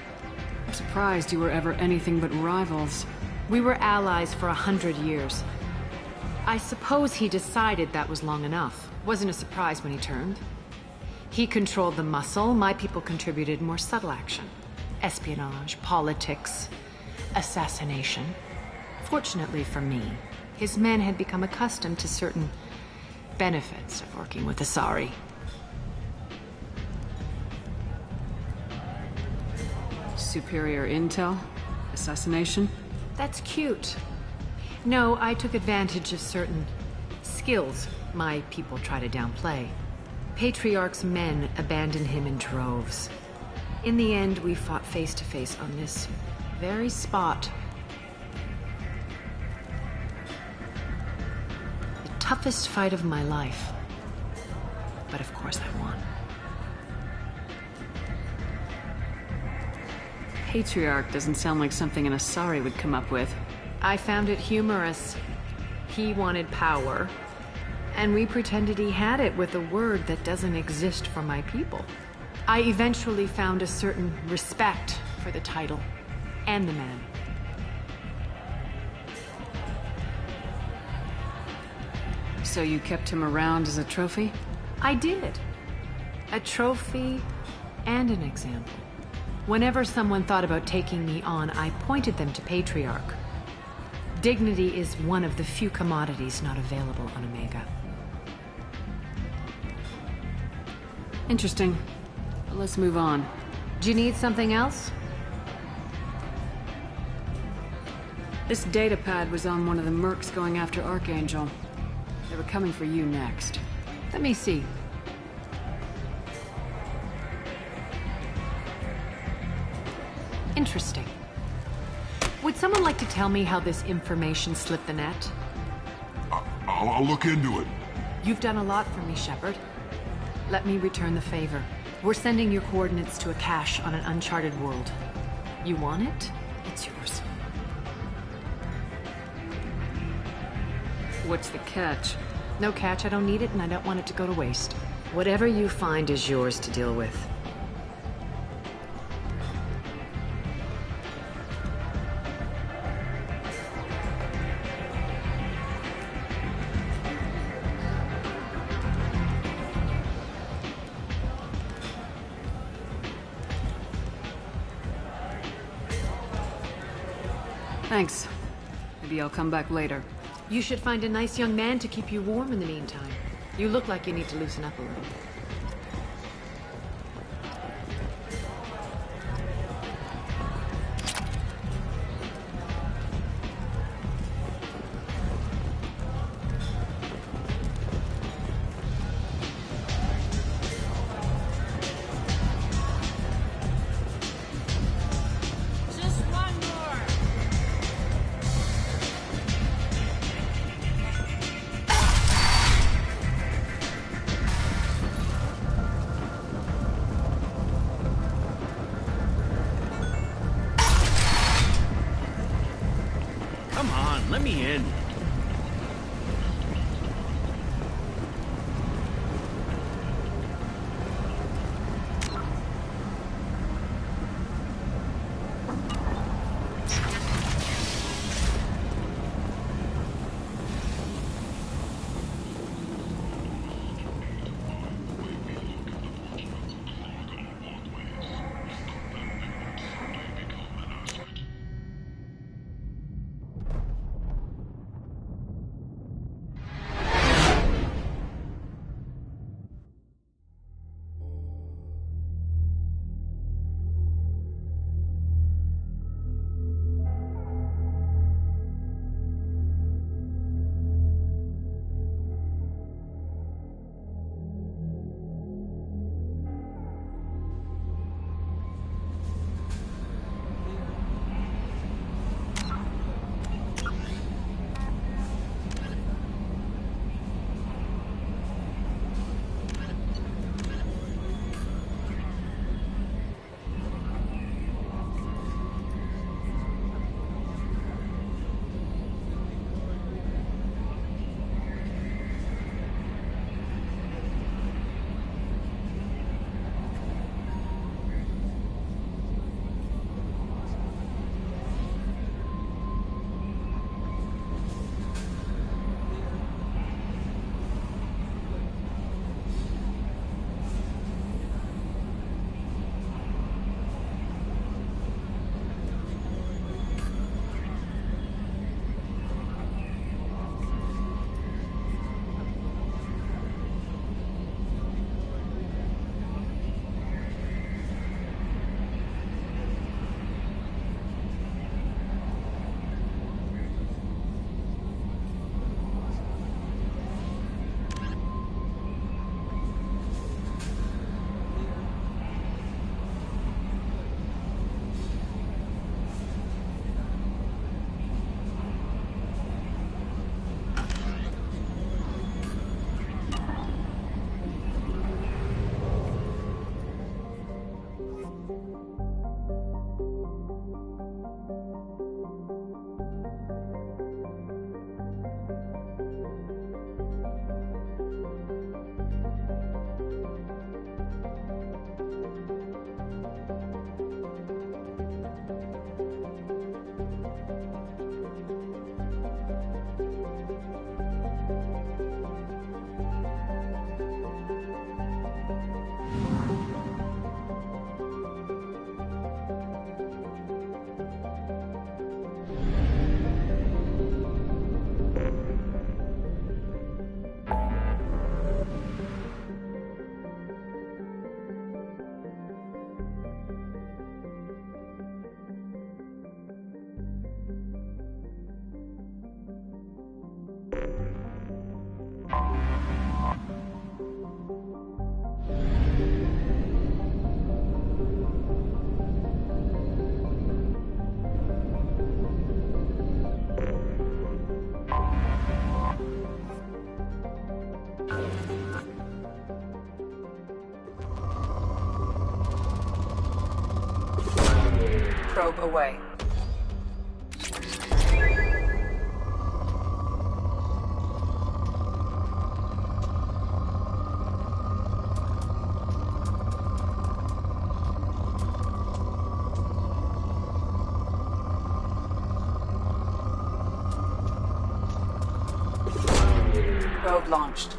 I'm surprised you were ever anything but rivals. We were allies for 100 years. I suppose he decided that was long enough. Wasn't a surprise when he turned. He controlled the muscle, my people contributed more subtle action. Espionage, politics, assassination. Fortunately for me, his men had become accustomed to certain benefits of working with Asari. Superior intel? Assassination? That's cute. No, I took advantage of certain skills my people try to downplay. Patriarch's men abandoned him in droves. In the end, we fought face to face on this very spot. The toughest fight of my life. But of course I won. Patriarch doesn't sound like something an Asari would come up with. I found it humorous. He wanted power, and we pretended he had it with a word that doesn't exist for my people. I eventually found a certain respect for the title and the man. So you kept him around as a trophy? I did. A trophy and an example. Whenever someone thought about taking me on, I pointed them to Patriarch. Dignity is one of the few commodities not available on Omega. Interesting. But let's move on. Do you need something else? This data pad was on one of the mercs going after Archangel. They were coming for you next. Let me see. Interesting. Would someone like to tell me how this information slipped the net? I'll look into it. You've done a lot for me, Shepard. Let me return the favor. We're sending your coordinates to a cache on an uncharted world. You want it? It's yours. What's the catch? No catch. I don't need it, and I don't want it to go to waste. Whatever you find is yours to deal with. Thanks. Maybe I'll come back later. You should find a nice young man to keep you warm in the meantime. You look like you need to loosen up a little. me in. Probe away. Probe launched.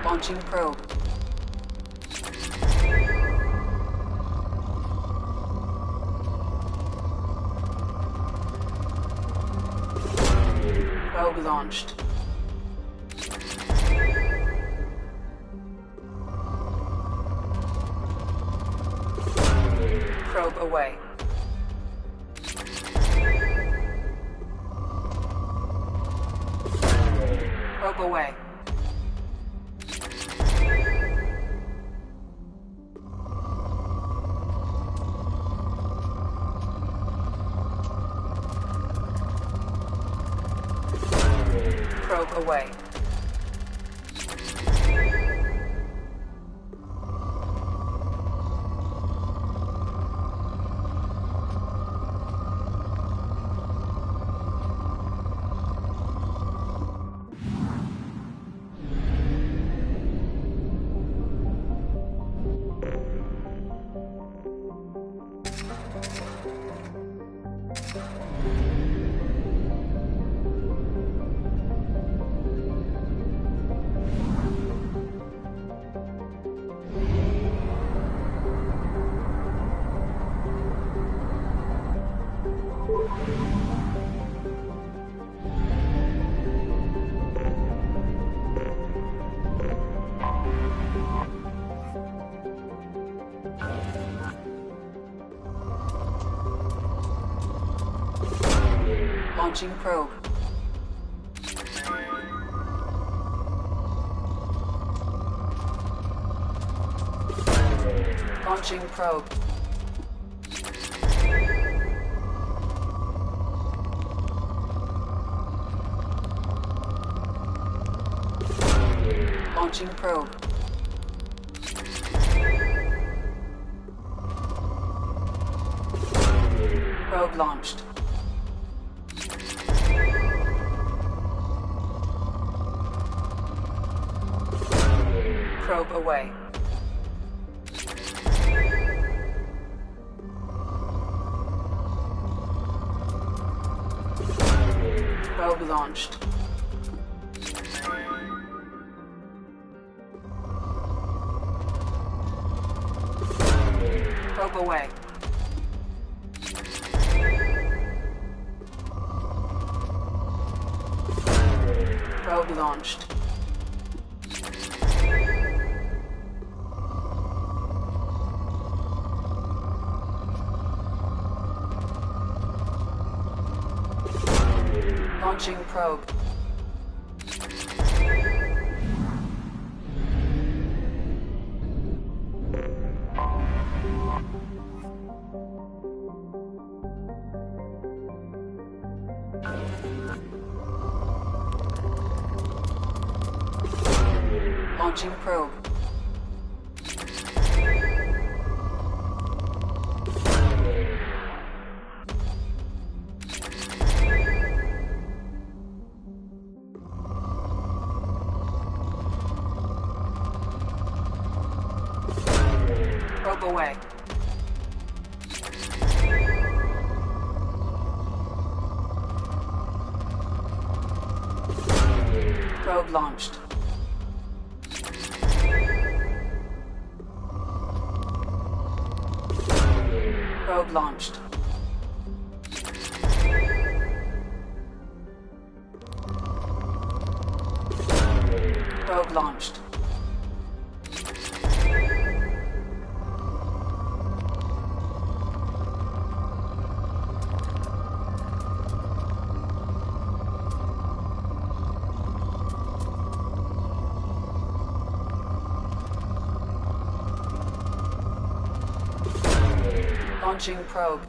Launching probe. Probe launched. Probe away. Probe away. Probe away. Launching probe. Launching probe. Launching probe. Probe launched. Probe away. Probe launched. Probe away. Probe launched. Launching probe. Launching probe. Probe away. Probe launched. Probe launched. Probe launched. Launching probe.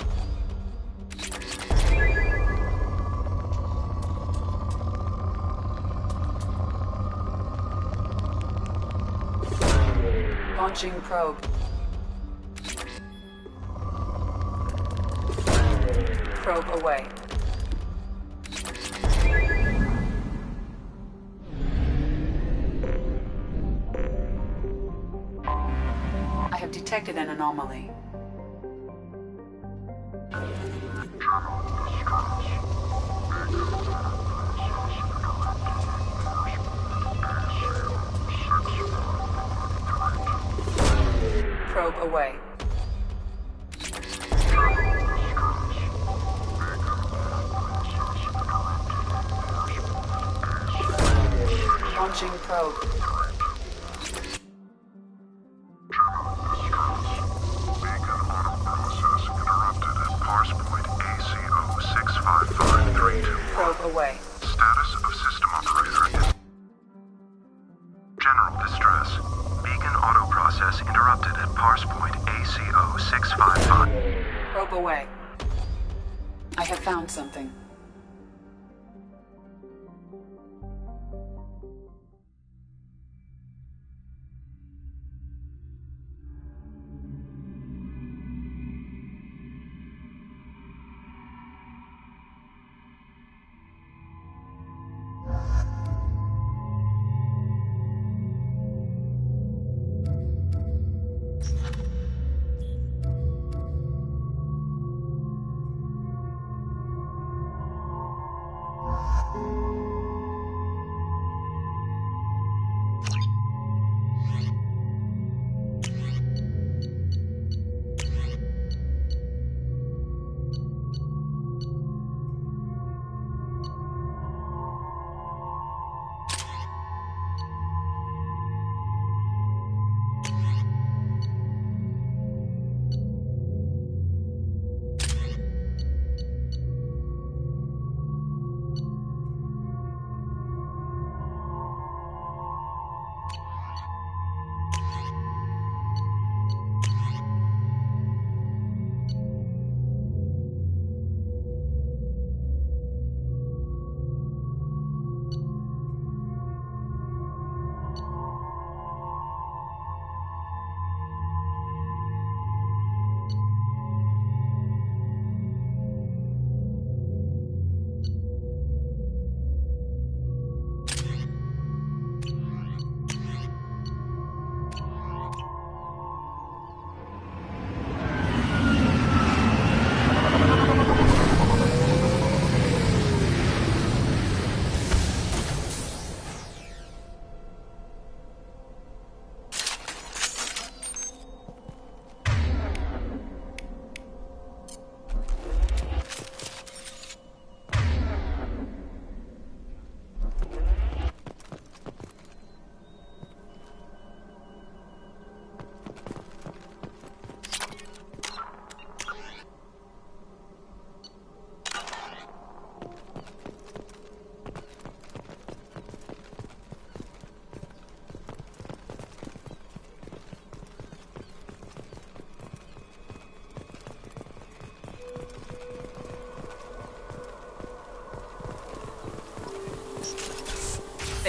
Launching probe. Probe away. I have detected an anomaly. Probe away. Launching probe. Probe away. Status of system operator is general distress. Beacon auto process interrupted at parse point ACO 655. Probe away. I have found something.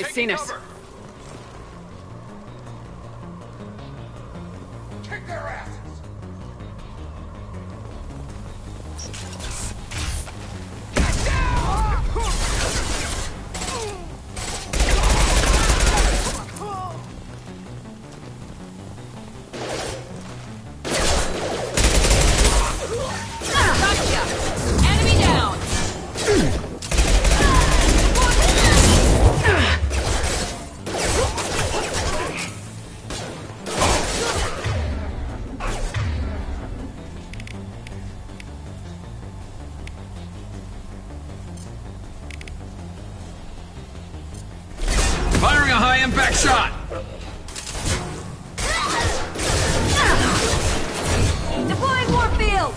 They've seen us. Kick their asses! Firing a high-impact shot! Deploying Warfield!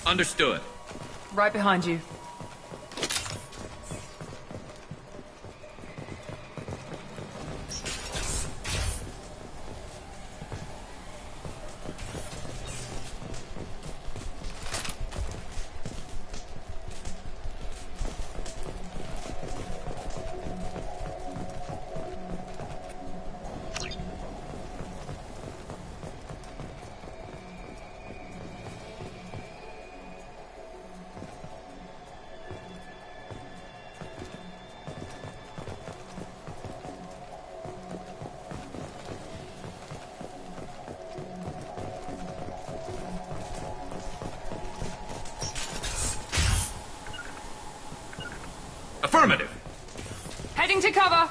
Understood. Right behind you. Affirmative. Heading to cover.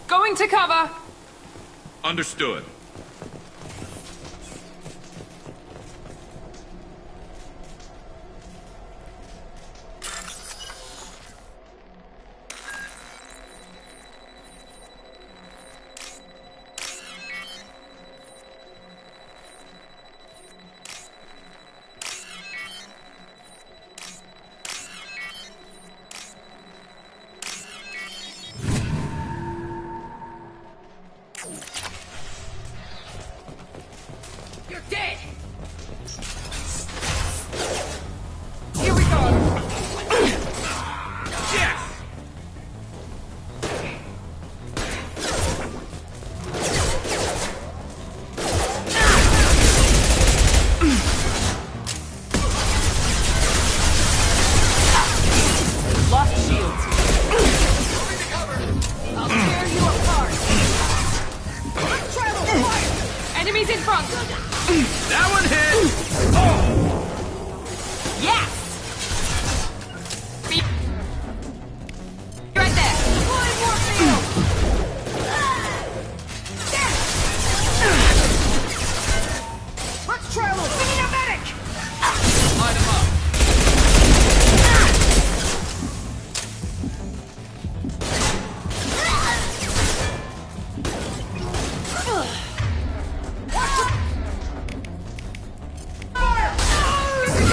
Going to cover. Understood. You're dead! Here we go! Yes! Lost shields. I'll tear you apart. Travel, fire! Enemies in front. That one hit! Yes! Be right there. Deploying Warfield. Let's travel. We need a medic. Light him up.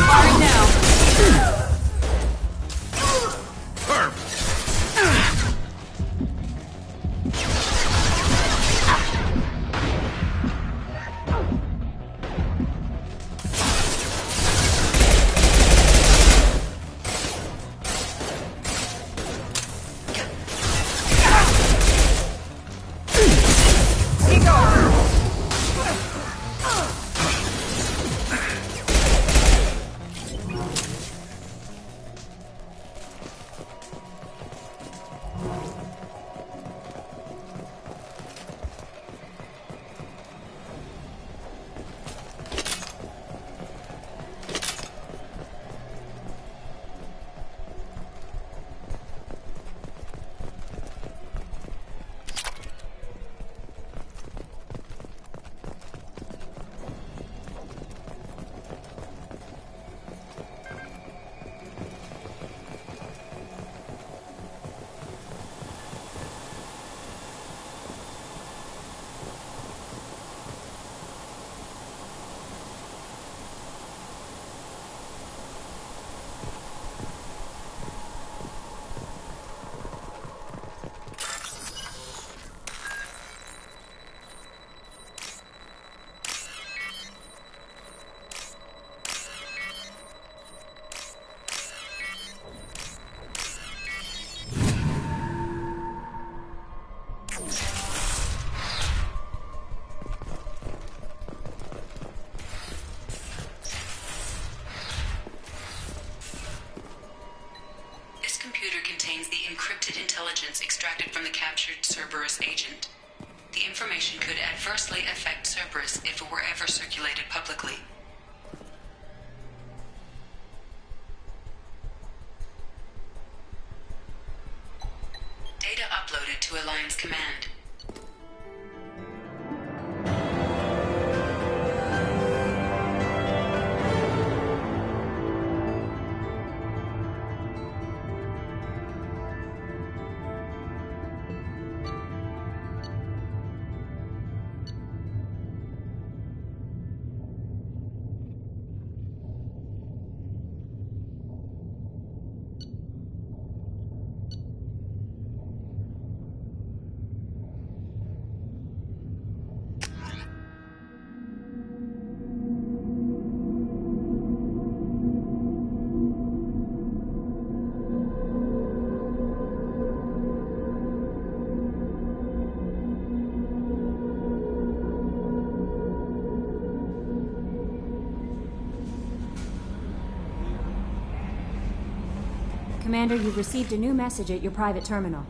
Firing now. He goes! This computer contains the encrypted intelligence extracted from the captured Cerberus agent. The information could adversely affect Cerberus if it were ever circulated publicly. Data uploaded to Alliance Command. Commander, you've received a new message at your private terminal.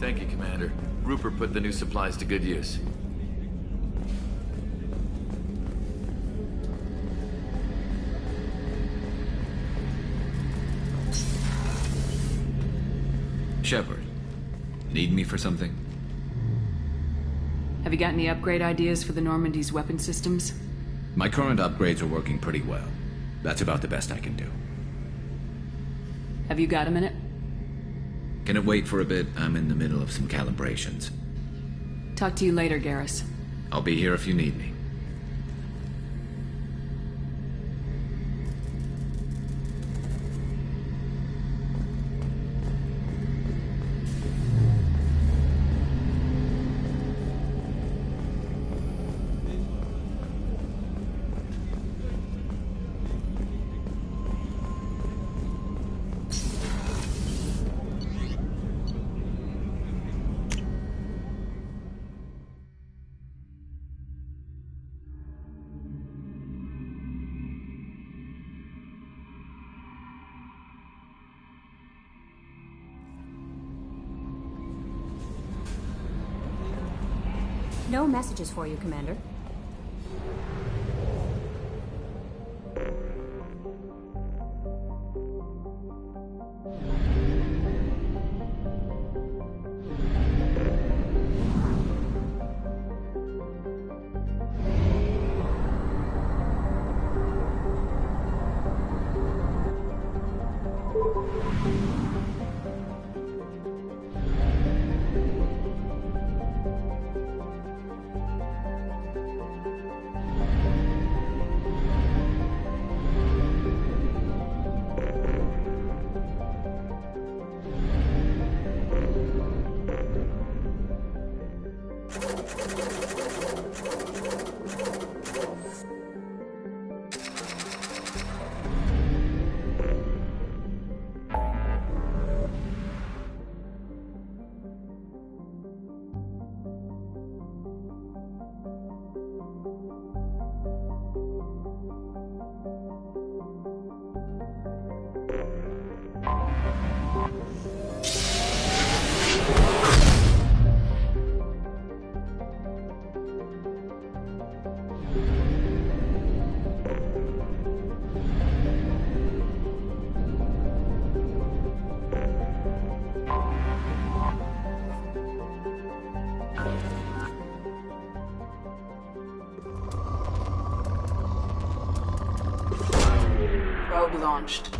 Thank you, Commander. Rupert put the new supplies to good use. Shepard, need me for something? Have you got any upgrade ideas for the Normandy's weapon systems? My current upgrades are working pretty well. That's about the best I can do. Have you got a minute? Can it wait for a bit? I'm in the middle of some calibrations. Talk to you later, Garrus. I'll be here if you need me. No messages for you, Commander. Probe launched.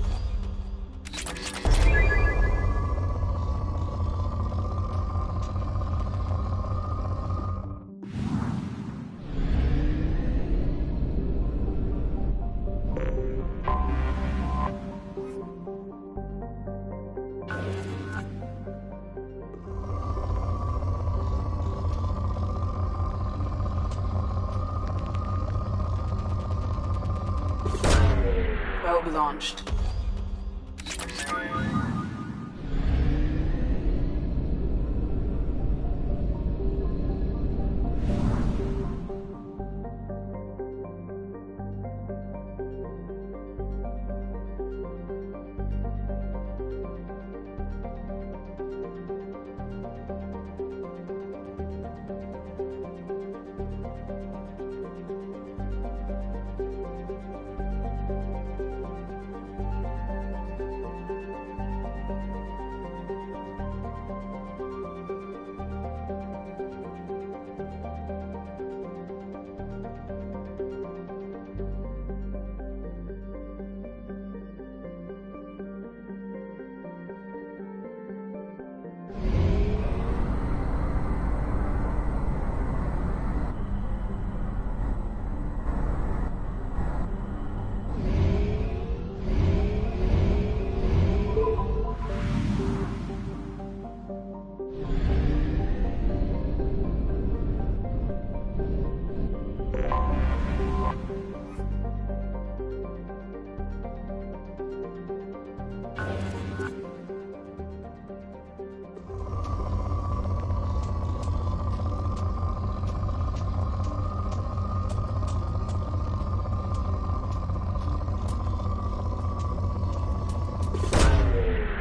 Probe launched.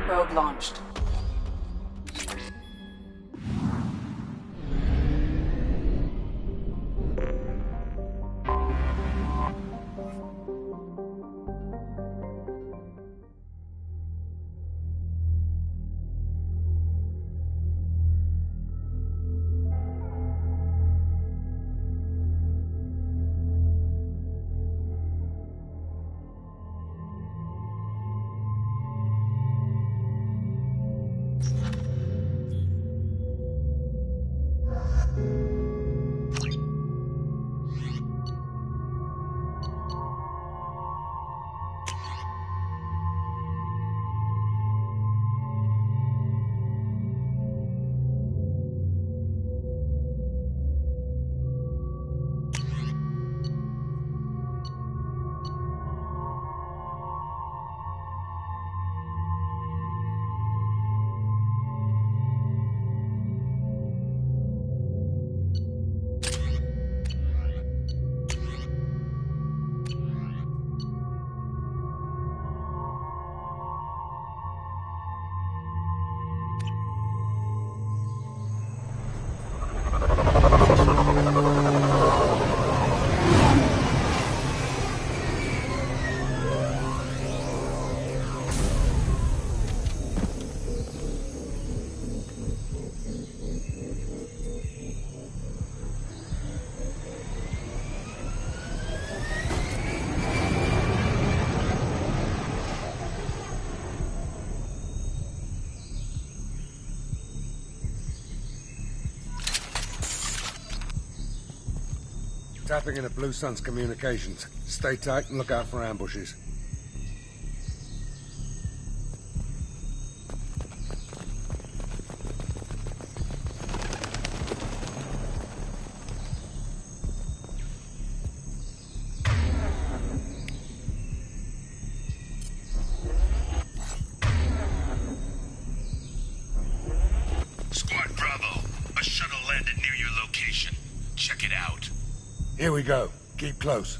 Probe launched. Tapping into Blue Sun's communications. Stay tight and look out for ambushes. Squad Bravo, a shuttle landed near your location. Check it out. Here we go. Keep close.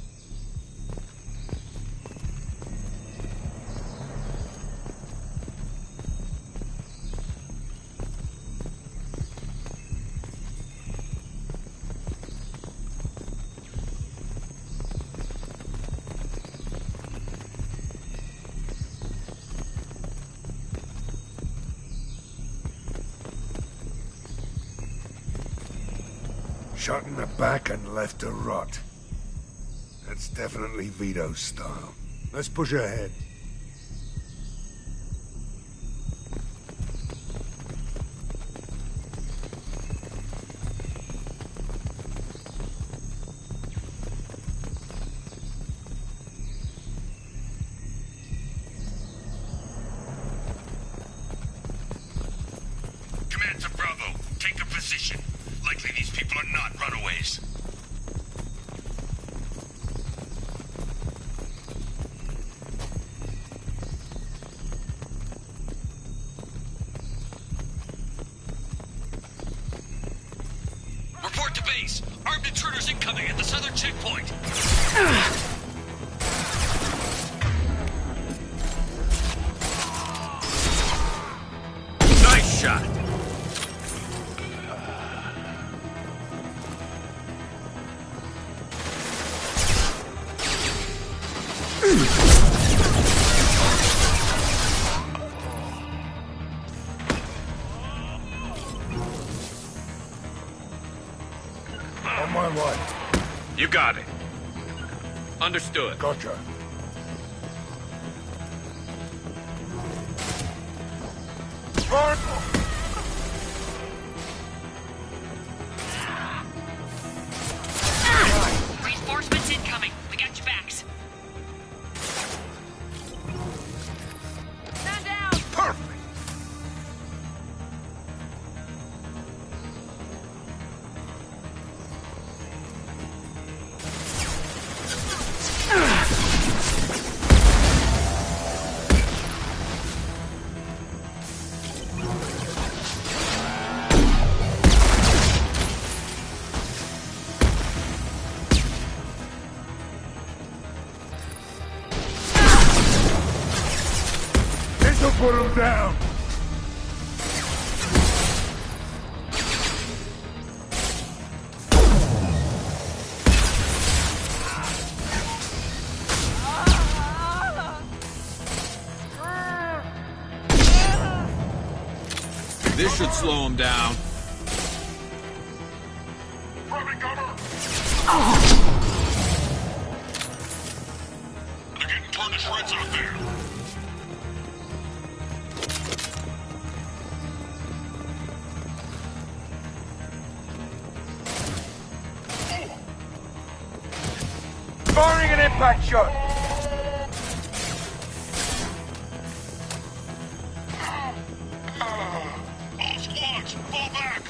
Shot in the back and left to rot. That's definitely Vito's style. Let's push ahead. Command to Bravo, take a position. Likely these people are not runaways. Report to base. Armed intruders incoming at the southern checkpoint. Nice shot. On my way. You got it. Understood. Gotcha. Reinforcements incoming. We got your backs. Stand down! Perfect. This'll put him down. This should slow him down. They're getting torn to shreds out there. Firing an impact shot! All squads, fall back!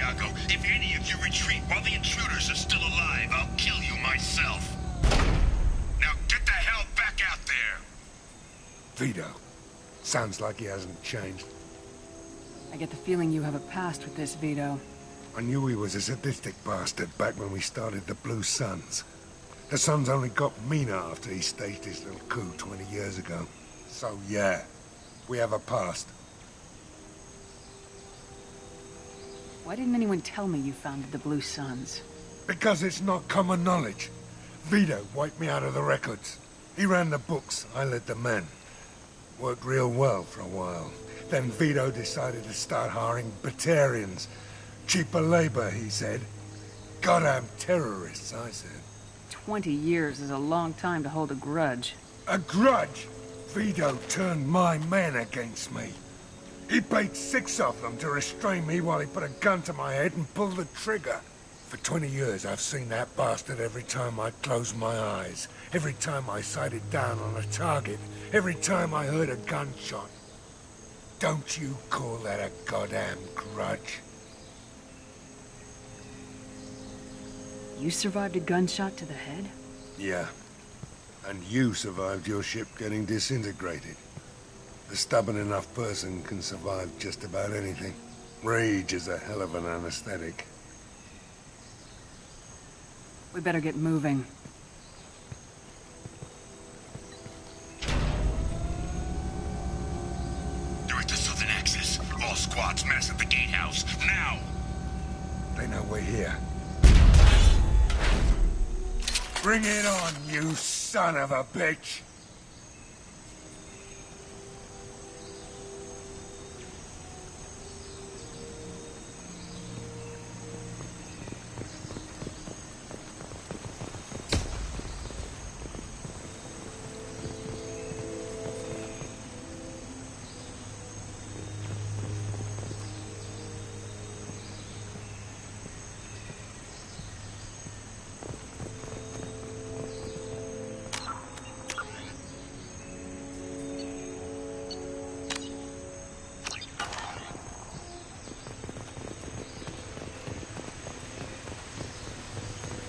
Santiago. If any of you retreat while the intruders are still alive, I'll kill you myself. Now get the hell back out there! Vito. Sounds like he hasn't changed. I get the feeling you have a past with this, Vito. I knew he was a sadistic bastard back when we started the Blue Suns. The Suns only got meaner after he staged his little coup 20 years ago. So yeah, we have a past. Why didn't anyone tell me you founded the Blue Suns? Because it's not common knowledge. Vito wiped me out of the records. He ran the books, I led the men. Worked real well for a while. Then Vito decided to start hiring Batarians. Cheaper labor, he said. Goddamn terrorists, I said. 20 years is a long time to hold a grudge. A grudge? Vito turned my men against me. He paid 6 of them to restrain me while he put a gun to my head and pulled the trigger. For 20 years, I've seen that bastard every time I closed my eyes. Every time I sighted down on a target. Every time I heard a gunshot. Don't you call that a goddamn grudge? You survived a gunshot to the head? Yeah. And you survived your ship getting disintegrated. A stubborn enough person can survive just about anything. Rage is a hell of an anesthetic. We better get moving. They're at the southern axis. All squads mass at the gatehouse, now! They know we're here. Bring it on, you son of a bitch!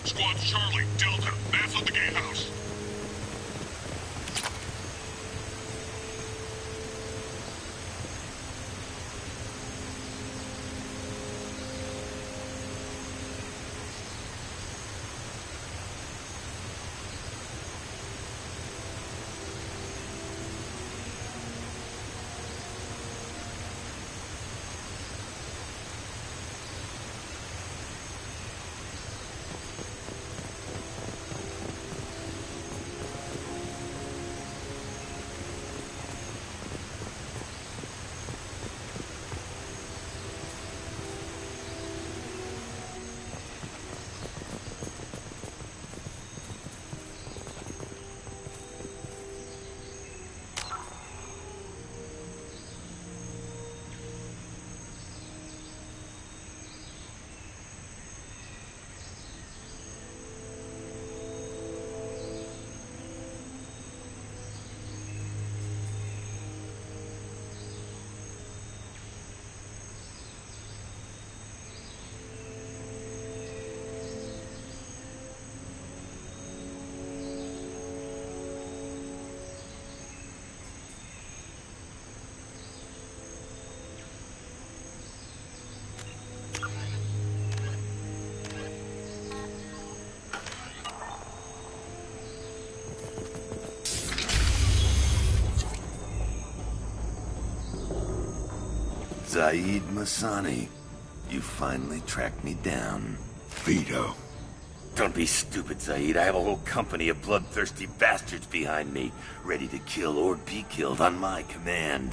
Squad Charlie, Delta, mass at the gatehouse. Zaid Masani, you finally tracked me down. Vito. Don't be stupid, Zaid. I have a whole company of bloodthirsty bastards behind me, ready to kill or be killed on my command.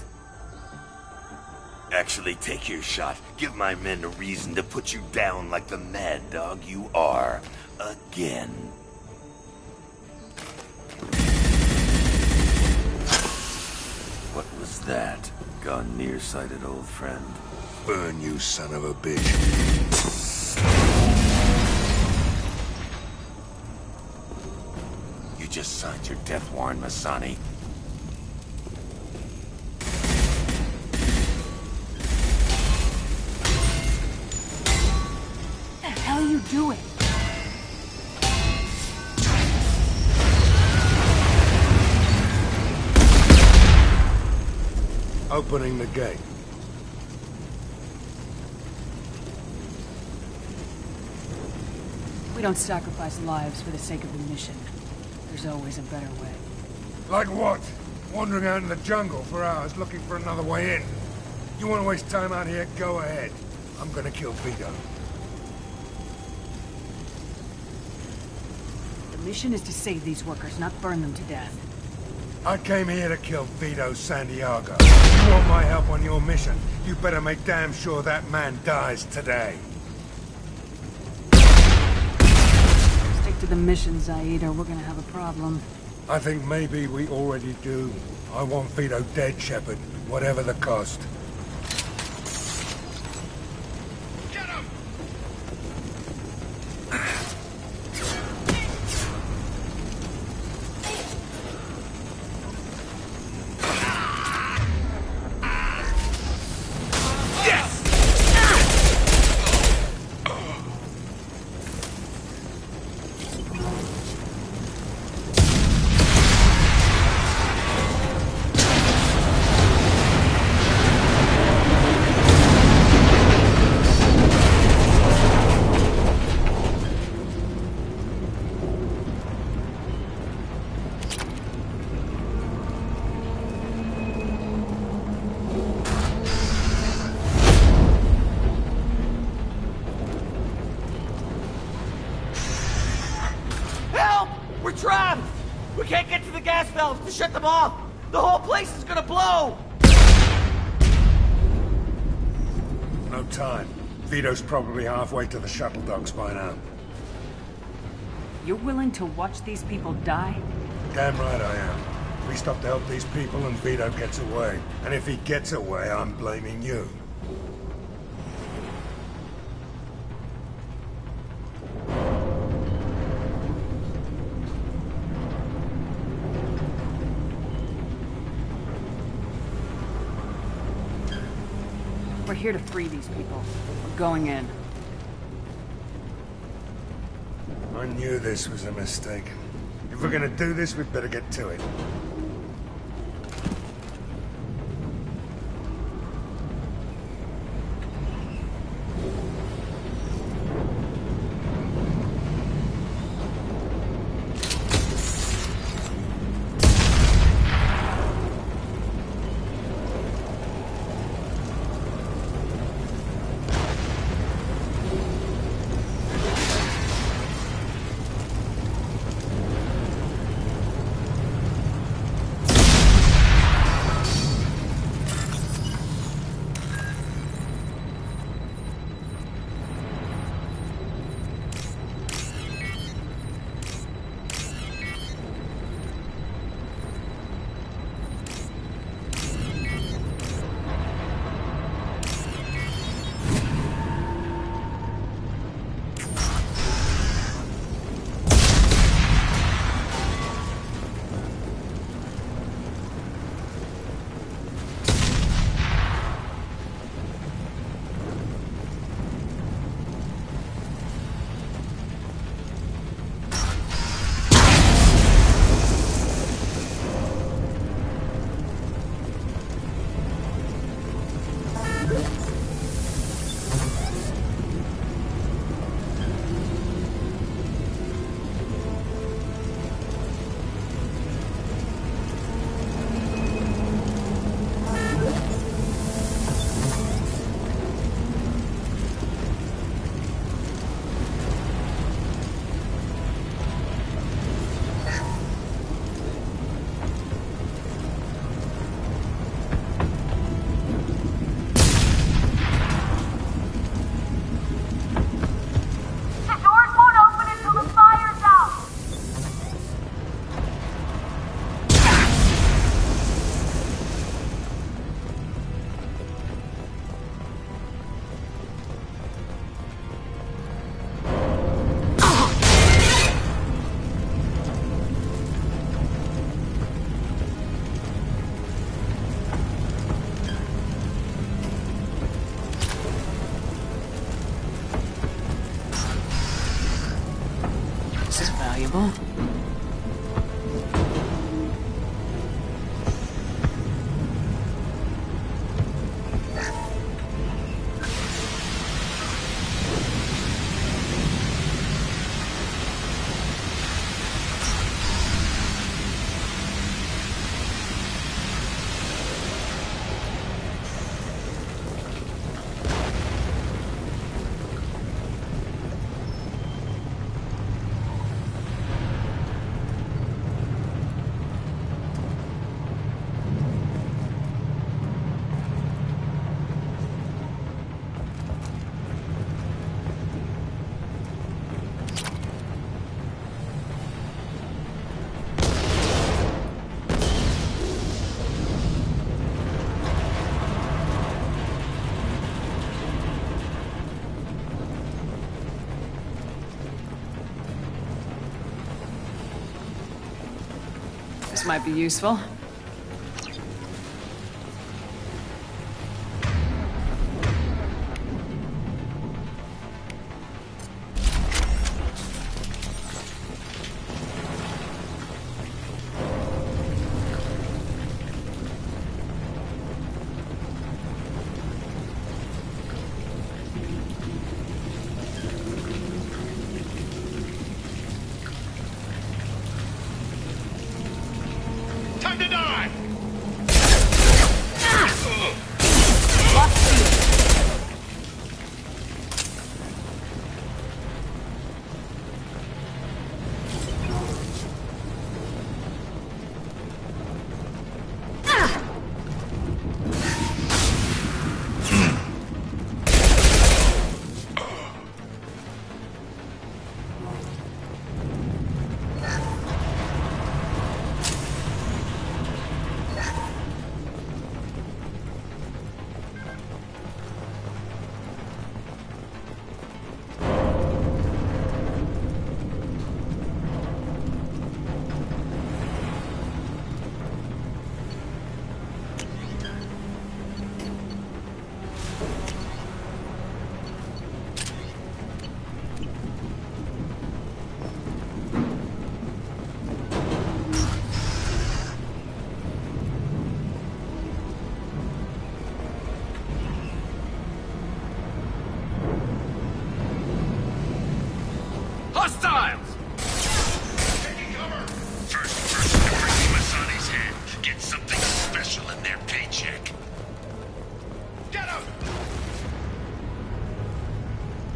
Actually, take your shot. Give my men a reason to put you down like the mad dog you are. Again. What was that? Gone nearsighted, old friend. Burn, you son of a bitch. You just signed your death warrant, Masani. doing? Opening the gate. We don't sacrifice lives for the sake of the mission. There's always a better way. Like what? Wandering out in the jungle for hours looking for another way in. You want to waste time out here? Go ahead. I'm gonna kill Vito. The mission is to save these workers, not burn them to death. I came here to kill Vito Santiago. You want my help on your mission? You better make damn sure that man dies today. Stick to the mission, Zaid, or we're gonna have a problem. I think maybe we already do. I want Vito dead, Shepard, whatever the cost. We're trapped! We can't get to the gas valves to shut them off! The whole place is gonna blow! No time. Vito's probably halfway to the shuttle docks by now. You're willing to watch these people die? Damn right I am. We stop to help these people and Vito gets away. And if he gets away, I'm blaming you. We're here to free these people. We're going in. I knew this was a mistake. If we're gonna do this, we'd better get to it. This might be useful. Time to die! Hostiles! Taking cover! First person to break Masani's head gets something special in their paycheck. Get him!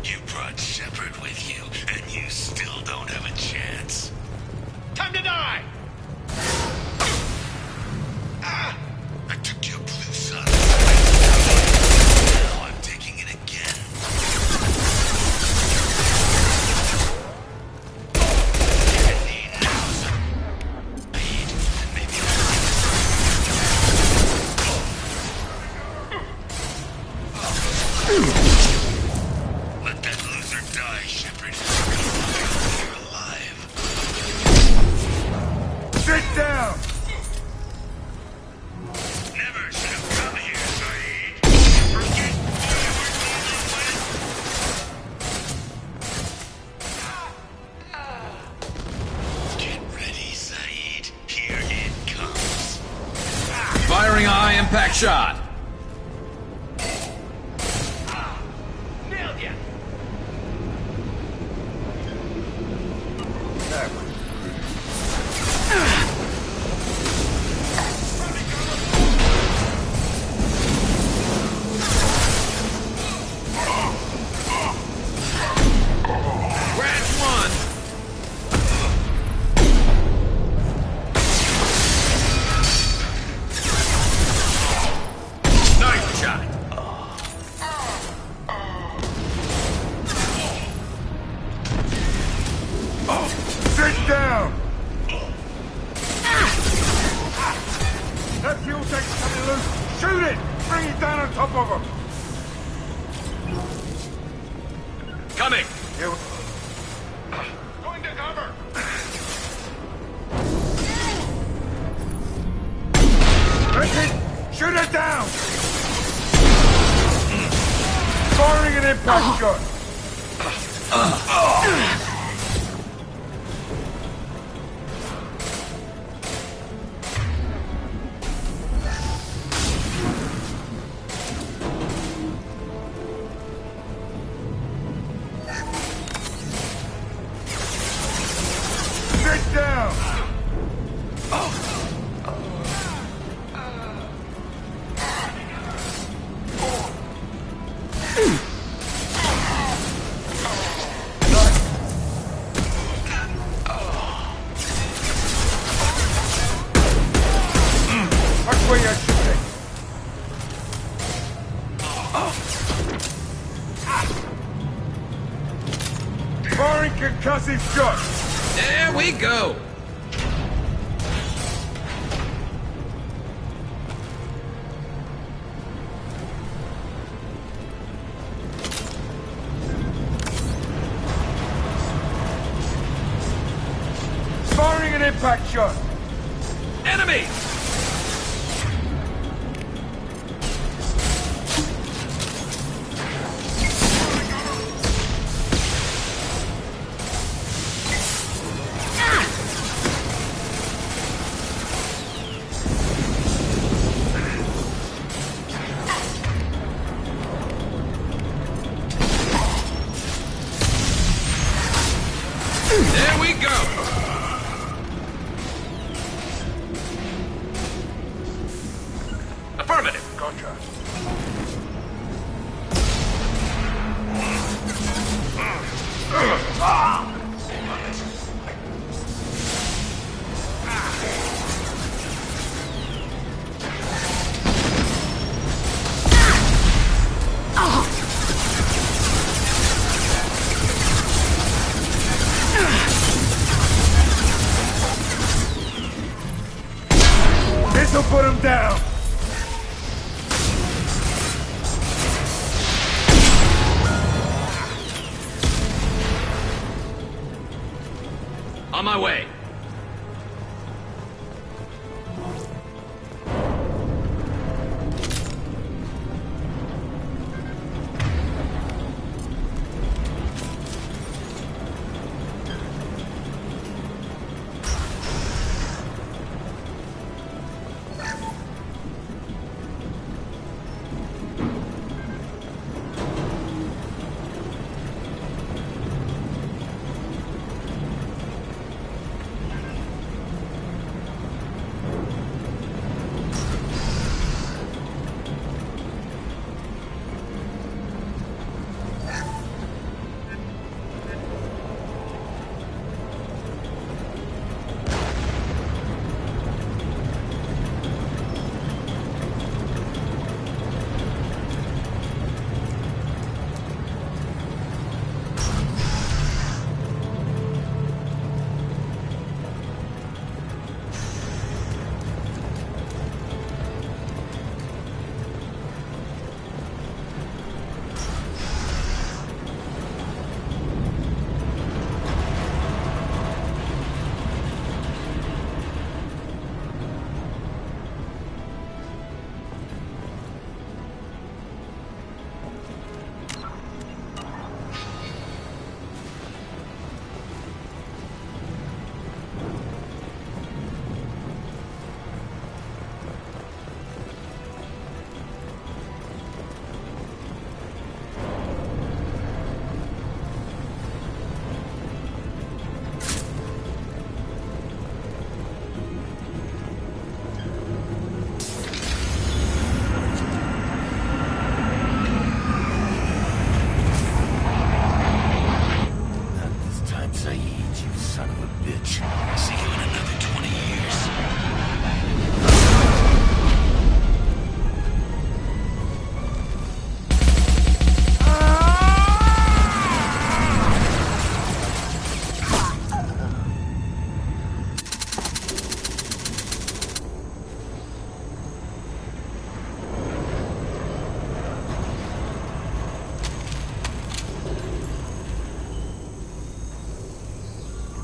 You brought Shepard with you, and you still don't have a chance. Time to die! I took your blue sun. Now I'm taking it again. Let that loser die, Shepard. You're alive. Sit down! Never should have come here, Saeed. Forget who you were dealing with. Get ready, Saeed. Here it comes. Firing a high-impact shot. Nailed ya! Scratch one. Nice shot. Sit down! That fuel tank's coming loose! Shoot it! Bring it down on top of him! Coming. Going to cover! Richard, shoot it down! Firing an impact shot! Sit down! That's where you're shooting. Firing concussive shot. There we go. Firing an impact shot. Enemy! There we go! Affirmative. Gotcha. This'll put him down. On my way.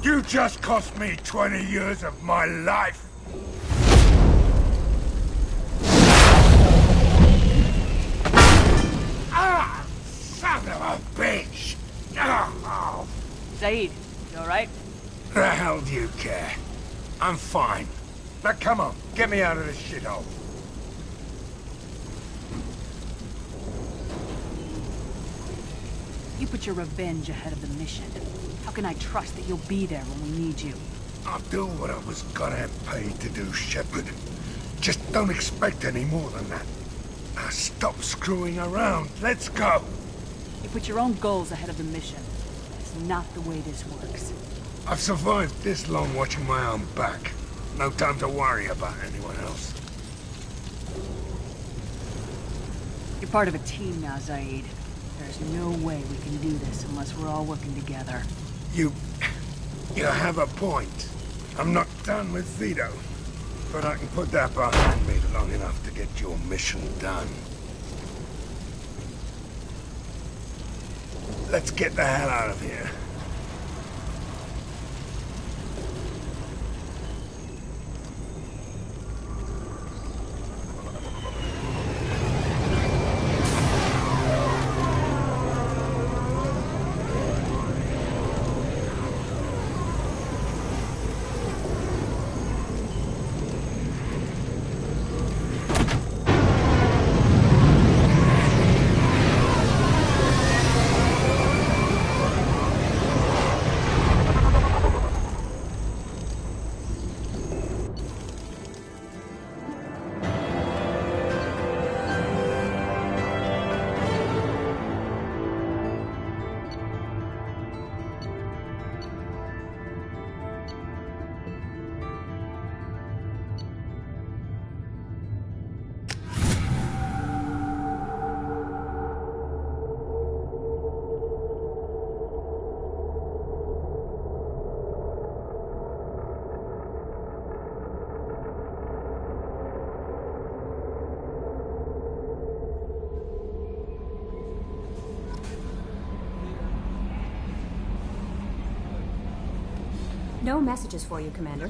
You just cost me 20 years of my life. Ah, son of a bitch! Oh. Zaid, you alright? The hell do you care? I'm fine. Now come on, get me out of this shithole. You put your revenge ahead of the mission. How can I trust that you'll be there when we need you? I'll do what I was goddamn paid to do, Shepard. Just don't expect any more than that. Now stop screwing around. Let's go. You put your own goals ahead of the mission. That's not the way this works. I've survived this long watching my own back. No time to worry about anyone else. You're part of a team now, Zaid. There's no way we can do this unless we're all working together. You have a point. I'm not done with Vito. But I can put that behind me long enough to get your mission done. Let's get the hell out of here. no messages for you, Commander.